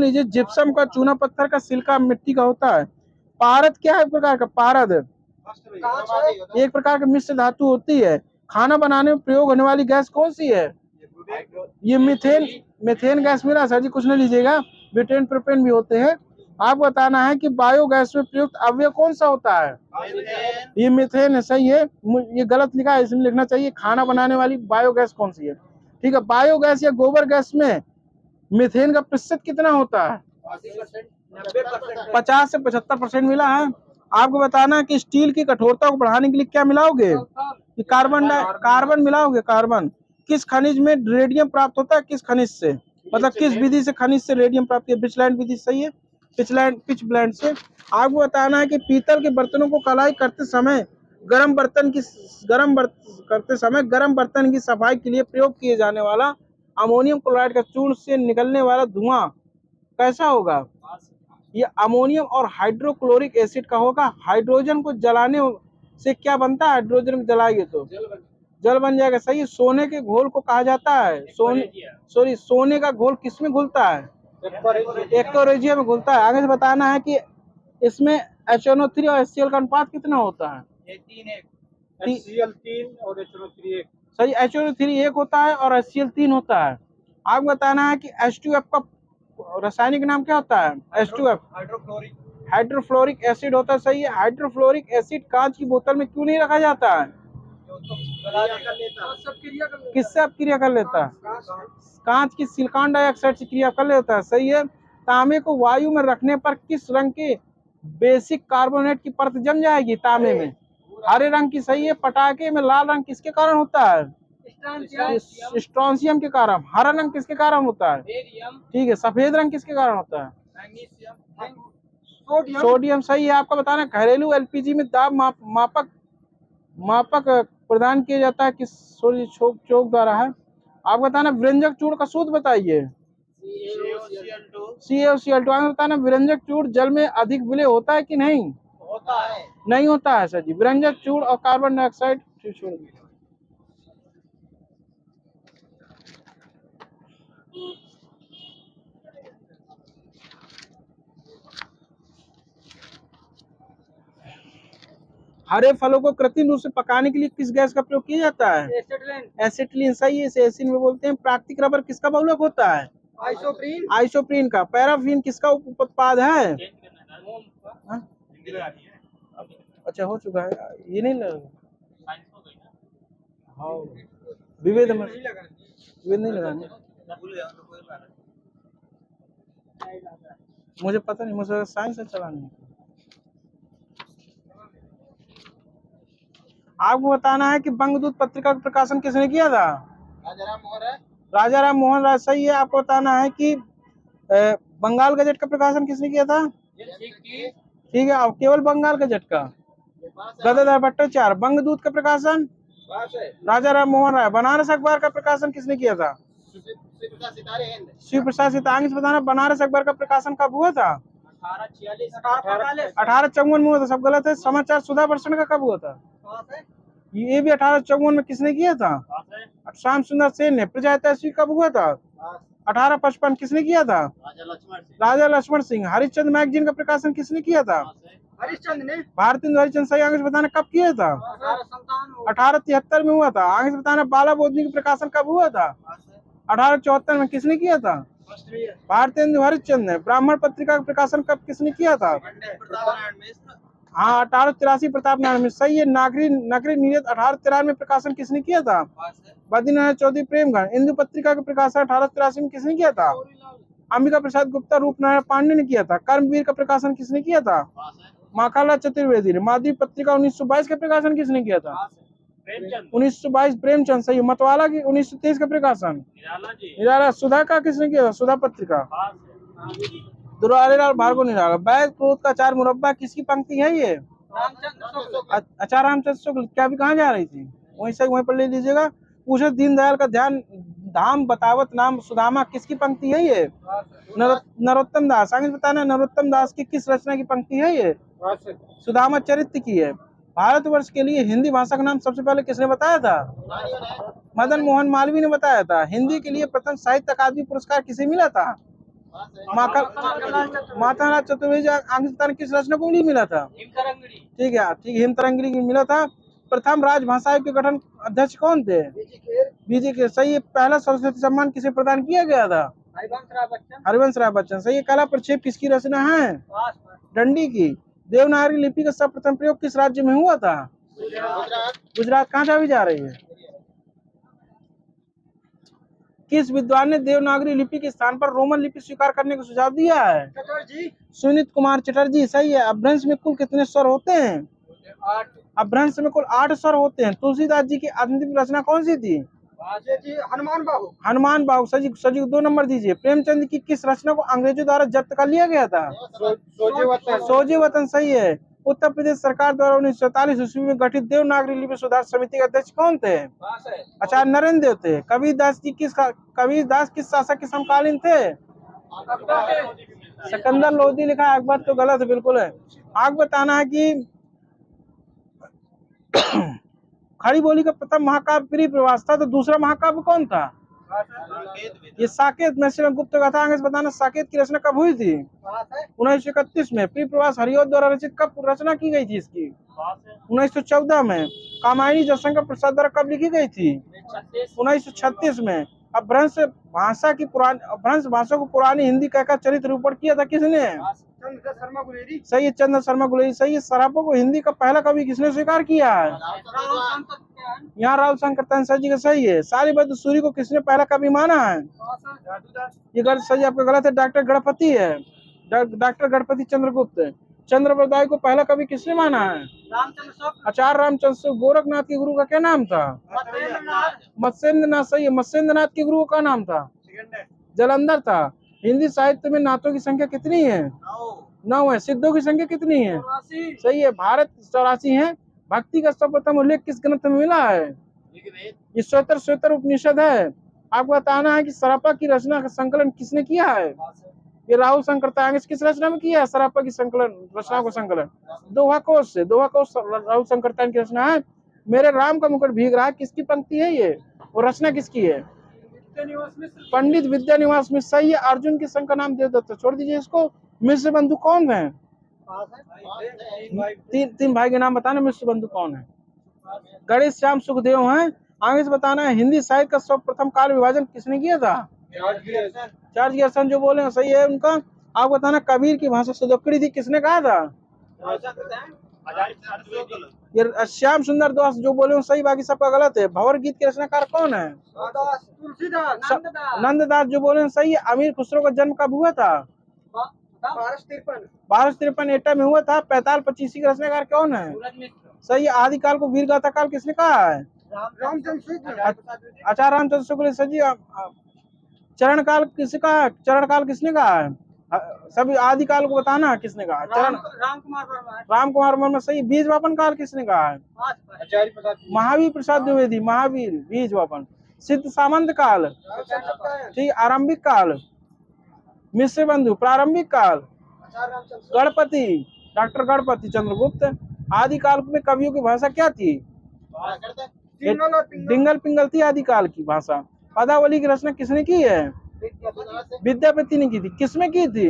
लीजिए जिप्सम का, चूना पत्थर का, सिल्का मिट्टी का होता है। पारद क्या है? एक प्रकार का पारद एक प्रकार की मिश्र धातु होती है। खाना बनाने में प्रयोग होने वाली गैस कौन सी है? ये मीथेन गैस। मिला सर जी, कुछ नहीं लीजिएगा। ब्यूटेन प्रोपेन भी होते हैं। आपको बताना है कि बायोगैस में प्रयुक्त अवयव कौन सा होता है? ये मीथेन है। सही है। ये गलत लिखा है, इसमें लिखना चाहिए खाना बनाने वाली बायोगैस कौन सी है। ठीक है, बायोगैस या गोबर गैस में मीथेन का प्रतिशत कितना होता है? 50 से 75% मिला है। आपको बताना है कि स्टील की कठोरता को बढ़ाने के लिए क्या मिलाओगे? कि कार्बन मिलाओगे। कार्बन किस खनिज में रेडियम प्राप्त होता है? किस खनिज से, मतलब किस विधि से खनिज से रेडियम प्राप्त किया? पिचलैंड विधि। सही है, पिच ब्लेंड से। आपको बताना है कि पीतल के बर्तनों को कलाई करते समय गर्म बर्तन की सफाई के लिए प्रयोग किए जाने वाला अमोनियम क्लोराइड का चूर्ण से निकलने वाला धुआं कैसा होगा? ये अमोनियम और हाइड्रोक्लोरिक एसिड का होगा। हाइड्रोजन को जलाने से क्या बनता है? हाइड्रोजन को जलाएंगे तो जल बन जाएगा। सही है। सोने के घोल को कहा जाता है सोने का घोल किसमें घुलता है? एक्वारेजिया में घुलता है। आगे से बताना है कि इसमें HNO3 और HCl का अनुपात कितना होता है? 3 और HNO3 1। सही, HNO3 1 होता है और HCl 3 होता है। आपको बताना है कि H2F का रासायनिक नाम क्या होता है? H2F हाइड्रोफ्लोरिक एसिड होता है। सही है। हाइड्रोफ्लोरिक एसिड कांच की बोतल में क्यों नहीं रखा जाता है? किससे आप क्रिया कर लेता है? कांच की सिलिकॉन डाइऑक्साइड से क्रिया कर लेता है। सही है। तांबे को वायु में रखने पर किस रंग के बेसिक कार्बोनेट की परत जम जाएगी? तांबे में हरे रंग की। सही है। पटाखे में लाल रंग किसके कारण होता है? स्ट्रोंशियम के कारण। हरा रंग किसके कारण होता है? ठीक है। सफेद रंग किसके कारण होता है? सोडियम सही है। आपका बताना घरेलू एलपीजी में दाब मापक प्रदान किया जाता है किस चोक द्वारा है? आप बताना व्यंजक चूर्ण का सूत्र बताइए। CaCl2। आपको बताना व्यंजक चूर्ण जल में अधिक विलय होता है कि नहीं? होता है। नहीं होता है सर जी। व्यंजक चूर्ण और कार्बन डाइऑक्साइड छोड़ दीजिए। हरे फलों को कृत्रिम रूप से पकाने के लिए किस गैस का प्रयोग किया जाता है? एसिटिलीन सही है। इसे एसिड में बोलते हैं। प्राकृतिक रबर किसका बहुलक होता है? आइसोप्रीन का। पैराफिन किसका उत्पाद है? हाँ? अच्छा हो चुका है ये नहीं लगा। हाँ विवेद नहीं लगाने। मुझे पता नहीं, मुझे साइंस से चलानी है। आपको बताना है कि बंगदूत पत्रिका का प्रकाशन किसने किया था? राजा राम मोहन राय सही है। आपको बताना है कि बंगाल गजट का प्रकाशन किसने किया था? ठीक है। और केवल बंगाल गजट का? गदाधर भट्टाचार्य। बंगदूत का प्रकाशन राजा राम मोहन राय। बनारस अखबार का प्रकाशन किसने किया था? शिव प्रसाद सितांगी से बताना बनारस अखबार का प्रकाशन कब हुआ था? 1854 में हुआ था। सब गलत है। समाचार सुधा वर्षण का कब हुआ था? ये भी 1854 में किसने किया था? श्याम सुंदर सेन ने। प्रजा हितैषी कब हुआ था? 1855। किसने किया था? राजा लक्ष्मण सिंह। हरिश्चंद्र मैगजीन का प्रकाशन किसने किया था? हरिश्चंद्र ने। भारतेंदु हरिश्चंद्र सही। आगे से बताना कब किया था? 1873 में हुआ था। आगे से बताना बाला बोधनी का प्रकाशन कब हुआ था? 1874 में। किसने किया था? भारतेंदु हरिश्चंद्र ने। ब्राह्मण पत्रिका का प्रकाशन कब किसने किया था? हाँ 1883 प्रताप नारायण मिश्र सही है। नगरी नीरद 1893 में प्रकाशन किसने किया था? बद्रीनाथ चौधरी प्रेमगढ़। इंदु पत्रिका का प्रकाशन 1883 में किसने किया था? अंबिका प्रसाद गुप्ता रूपनारायण पांडे ने किया था। कर्मवीर का प्रकाशन किसने किया था? माखनलाल चतुर्वेदी ने। माधवी पत्रिका 1922 का प्रकाशन किसने किया था? 1922 प्रेमचंद सही। मतवाला की 1923 का प्रकाशन निराला। सुधा का किसने किया था? सुधा पत्रिका दुलारीलाल भार्गव निराला। वैद क्रोध का चार मुरब्बा किसकी पंक्ति है ये? अच्छा रामचंद्र शुक्ल। क्या भी कहाँ जा रही थी? वहीं से वहीं पर ले लीजिएगा। पूछे दीनदयाल का ध्यान धाम बतावत नाम सुदामा किसकी पंक्ति है ये? नरोत्तम दास। आगे बताना नरोत्तम दास की किस रचना की पंक्ति है ये? सुदामा चरित्र की है। भारतवर्ष के लिए हिंदी भाषा का नाम सबसे पहले किसने बताया था? मदन मोहन मालवीय ने बताया था। हिंदी के लिए प्रथम साहित्य अकादमी पुरस्कार किसे मिला था? माखनलाल चतुर्वेदी। किस रचना को नहीं मिला था? ठीक है। ठीक हिमतरंगिणी को मिला था। प्रथम राजभाषा आयोग के गठन अध्यक्ष कौन थे? बीजे के सही है। पहला सरस्वती सम्मान किसे प्रदान किया गया था? हरिवंश राय बच्चन सही है। कला प्रक्षेप किसकी रचना है? डंडी की। देवनागरी लिपि का सर्वप्रथम प्रयोग किस राज्य में हुआ था? गुजरात। कहाँ जा भी जा रही है? किस विद्वान ने देवनागरी लिपि के स्थान पर रोमन लिपि स्वीकार करने का सुझाव दिया है? सुनीत कुमार चटर्जी सही है। अपभ्रंश में कुल कितने स्वर होते हैं? अपभ्रंश में कुल 8 स्वर होते हैं। तुलसीदास जी की अंतिम रचना कौन सी थी? हनुमान बाहु सजी 2 नंबर दीजिए। प्रेमचंद की किस रचना को अंग्रेजों द्वारा जब्त कर लिया गया था? सोजे वतन सही है। उत्तर प्रदेश सरकार द्वारा 1947 ईस्वी में गठित देवनागरी लिपि सुधार समिति के अध्यक्ष कौन थे? आचार्य नरेंद्र देव थे। कबीरदास किस शासक के समकालीन थे? सिकंदर लोदी लिखा है। अकबर तो गलत है, बिल्कुल है। आगे बताना है कि खड़ी बोली का प्रथम महाकाव्य प्रिय प्रवास था, तो दूसरा महाकाव्य कौन था? ये साकेत में गुप्त गाथा। आगे बताना साकेत की रचना कब हुई थी? 1931 में। प्रिय प्रवास हरिऔध द्वारा रचित कब रचना की गई थी इसकी? 1914 में। कामायनी जयशंकर प्रसाद द्वारा कब लिखी गई थी? 1936 में। अपभ्रंश भाषा को पुरानी हिंदी कहकर चरित्र रूपण किया था किसने? सही है। चंद्र शर्मा गुलेरी सही है। सराफों को हिंदी का पहला कवि किसने स्वीकार किया है? यहाँ राव शंकर तंसर जी का सही है। सारीबद्ध सूरी को किसने पहला कवि माना है? ये गलत सही आपका गलत है। डॉक्टर गणपति है। डॉक्टर गणपति चंद्रगुप्त। चंद्रप्रदाय को पहला कवि किसने माना है? रामचंद्र शुक्ल, आचार्य रामचंद्र शुक्ल। गोरखनाथ के गुरु का क्या नाम था? मत्स्येंद्रनाथ, मत्स्येंद्रनाथ। सही है। मत्स्येंद्रनाथ के गुरु का नाम था? जलंधर था। हिंदी साहित्य में नातों की संख्या कितनी है? 9 है। सिद्धों की संख्या कितनी है? 84, सही है। भारत 84 है। भक्ति का सर्वप्रथम उल्लेख किस ग्रंथ में मिला है? ये श्वेतर उपनिषद है। आपको बताना है कि सरापा की रचना का संकलन किसने किया है? ये राहुल शंकरतांगिस। किस रचना में किया है सरापा की संकलन रचना को संकलन? दोहा कोश से। दोहा कोश राहुल शंकरतांगिस की रचना है। मेरे राम का मुकुट भीग रहा है, किसकी पंक्ति है ये? वो रचना किसकी है? विद्यानिवास मिश्र, पंडित विद्यानिवास मिश्र। सही है। अर्जुन के संग का नाम देवदत्त। छोड़ दीजिए इसको। मिश्र बंधु कौन है? तीन भाई के नाम बताना। मिश्र बंधु कौन है? गणेश श्याम सुखदेव हैं। आगे से बताना है हिंदी साहित्य का सर्वप्रथम काल विभाजन किसने किया था? चार्ल्स गियर्सन जो बोले हैं सही है उनका। आप बताना कबीर की भाषा सुदक्कड़ी थी, किसने कहा था? ये श्याम सुंदर दास जो बोले हैं सही, बाकी सबका गलत है। भंवर गीत के रचनाकार कौन है? तुलसीदास, नंददास, नंददास जो बोले हैं सही है। अमीर खुसरो का जन्म कब हुआ था? 1253 एटा में हुआ था। 45-25 का रचनाकार कौन है? सही है। आदिकाल को वीर गाथा काल किसने कहा है? रामचंद्र शुक्ल, आचार्य रामचंद्र शुक्ल। सजी। चरण काल किसका? चरण काल किसने कहा है? सभी आदिकाल को बताना किसने कहा? चरण रामकुमार वर्मा, राम कुमार वर्मा। सही। बीज वापन काल किसने कहा है? महावीर प्रसाद द्विवेदी। महावीर। बीज वापन। सिद्ध सामंत काल। ठीक। आरंभिक काल। मिश्र बंधु। प्रारंभिक काल। गणपति। डॉक्टर गणपति चंद्रगुप्त। आदिकाल में कवियों की भाषा क्या थी? डिंगल पिंगल थी आदिकाल की भाषा। पदावली की रचना किसने की है? विद्यापति ने की थी। किसमें की थी?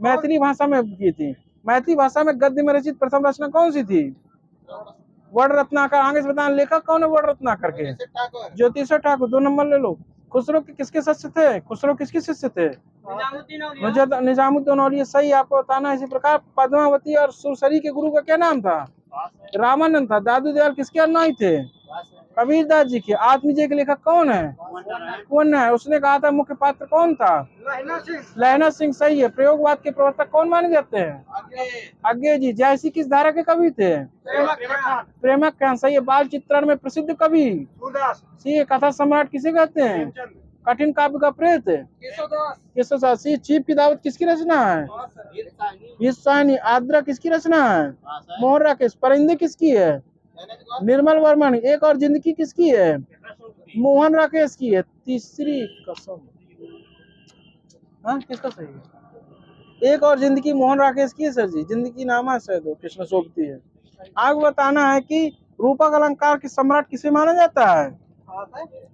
मैथिली भाषा में की थी। मैथिली भाषा में गद्य में रचित प्रथम रचना कौन सी थी? वर्ण रत्नाकर। आगे से बताना लेखक कौन है वर्ण रत्नाकर के? ज्योतिषा ठाकुर। 2 नंबर ले लो। खुसरो के किसके शिष्य थे? खुसरो किसके शिष्य थे? निजामुद्दीन औलिया। सही। आपको बताना है इसी प्रकार पद्मावती और सुरसरी के गुरु का क्या नाम था? रामानंद था। दादू दयाल किसके अनुयायी थे? कबीरदास जी के। आत्मजय के लेखक कौन है? कौन है? उसने कहा था मुख्य पात्र कौन था? लहना सिंह। सही है। प्रयोगवाद के प्रवर्तक कौन माने जाते हैं? आज्ञे जी। जयसी किस धारा के कवि थे? प्रेमक खान। सही है। बाल चित्रण में प्रसिद्ध कवि? सही है। कथा सम्राट किसे कहते हैं? कठिन काव्य का प्रेत? केशवदास। चीफ की दावत किसकी रचना है? ईशानी। आद्रा किसकी रचना है? मोहन राकेश। परिंदे किसकी है? निर्मल वर्मन। एक और जिंदगी किसकी है? मोहन राकेश की है। तीसरी कसम। हाँ किसका सही है? एक और जिंदगी मोहन राकेश की है सर जी। जिंदगी नामा शायद कृष्ण सोबती है। आगे बताना है कि रूपक अलंकार के सम्राट किसे माना जाता है?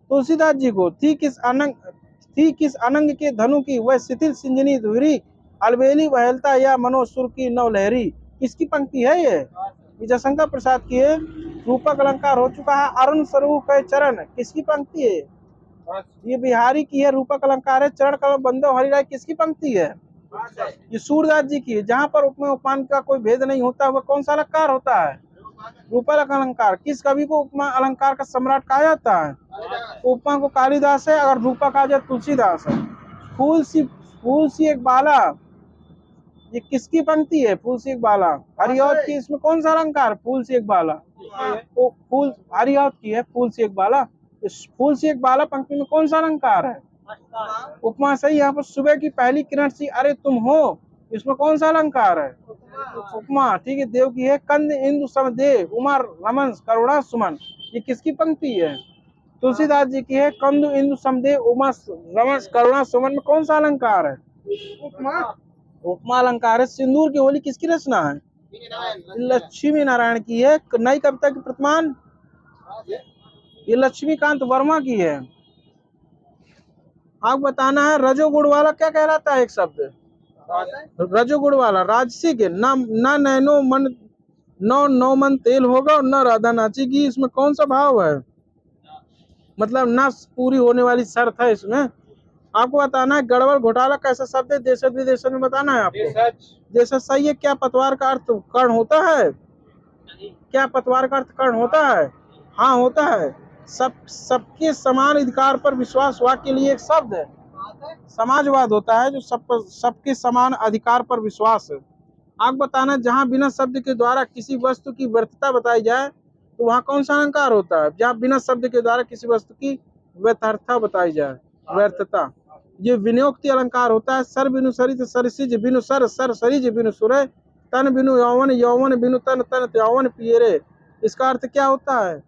तुलसीदास जी को। थी किस अनंग के धनु की वह शिथिल सिंजनी धुरी, अलबेली बहलता या मनोसुर की नवलहरी। किसकी पंक्ति है ये? जयशंकर प्रसाद की है। रूपक अलंकार हो चुका है। अरुण स्वरूप के चरण किसकी पंक्ति है? ये बिहारी की है। रूपक अलंकार है। चरण कमल बंदो हरिराय किसकी पंक्ति है? ये सूरदास जी की है। जहाँ पर उपमा उपमान का कोई भेद नहीं होता वह कौन सा अलंकार होता है? रूपक अलंकार। किस कवि को उपमा अलंकार का सम्राट कहा जाता है? उपमा को कालिदास है। अगर रूपक आ जाए तुलसीदास है। फूल सी एक बाला, ये किसकी पंक्ति है? फूल सी एक बाला। हरिऔध की। इसमें कौन सा अलंकार? फूल सी एक बाला। तो फूल हरिऔध की है। फूल सी एक बाला। इस फूल सी एक बाला पंक्ति में कौन सा अलंकार है? उपमा। सही। यहाँ पर सुबह की पहली किरण सी अरे तुम हो, इसमें कौन सा अलंकार है? उपमा। ठीक है। देव की है। कंद इंदु सम देव उमा रमन करुणा सुमन, ये किसकी पंक्ति है? तुलसीदास जी की है। कंदु इंदु समदेव उमा रमन करुणा सुमन में कौन सा अलंकार है? उपमा अलंकार है। सिंदूर की होली किसकी रचना है? लक्ष्मी नारायण की है। नई कविता की प्रतिमान ये लक्ष्मीकांत वर्मा की है। आप बताना है रजोगुण वाला क्या कहलाता है? एक शब्द रजोगुण वाला राजसिक है। ना नैनो मन नौ मन तेल होगा और न राधा नाचेगी। इसमें कौन सा भाव है? मतलब ना पूरी होने वाली शर्त है इसमें। आपको बताना है गड़बड़ घोटाला कैसा शब्द है? देशज विदेशज में बताना है आपको। देशज। सही है। क्या पतवार का अर्थ कर्ण होता है? क्या पतवार का अर्थ कर्ण होता है? हाँ होता है। सबके समान अधिकार पर विश्वास वाक्य के लिए एक शब्द है। समाजवाद होता है जो सबके समान अधिकार पर विश्वास है। आप बताना, जहाँ बिना शब्द के द्वारा किसी वस्तु की व्यर्थता बताई जाए तो वहाँ कौन सा अलंकार होता है? जहाँ बिना शब्द के द्वारा किसी वस्तु की व्यर्थता बताई जाए, व्यर्थता, ये विनियोक्ति अलंकार होता है। सर बिनु सरित सरसिज बिनु सर सर सरिज बिनु सुरे, तन बिनु यौवन यौवन बिनु तन तन यौवन पियरे। इसका अर्थ क्या होता है?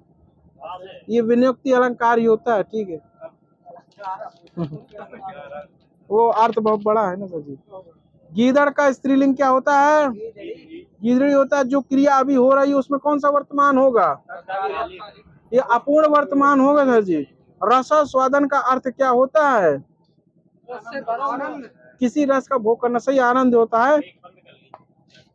ये विनियोक्ति अलंकार ही होता है। ठीक है, वो अर्थ बहुत बड़ा है ना सर जी। गीदड़ का स्त्रीलिंग क्या होता है? गीदड़ी होता है। जो क्रिया अभी हो रही है उसमें कौन सा वर्तमान होगा? ये अपूर्ण वर्तमान होगा सर जी। रस स्वादन का अर्थ क्या होता है? किसी रस का भोग करना, सही, आनंद होता है।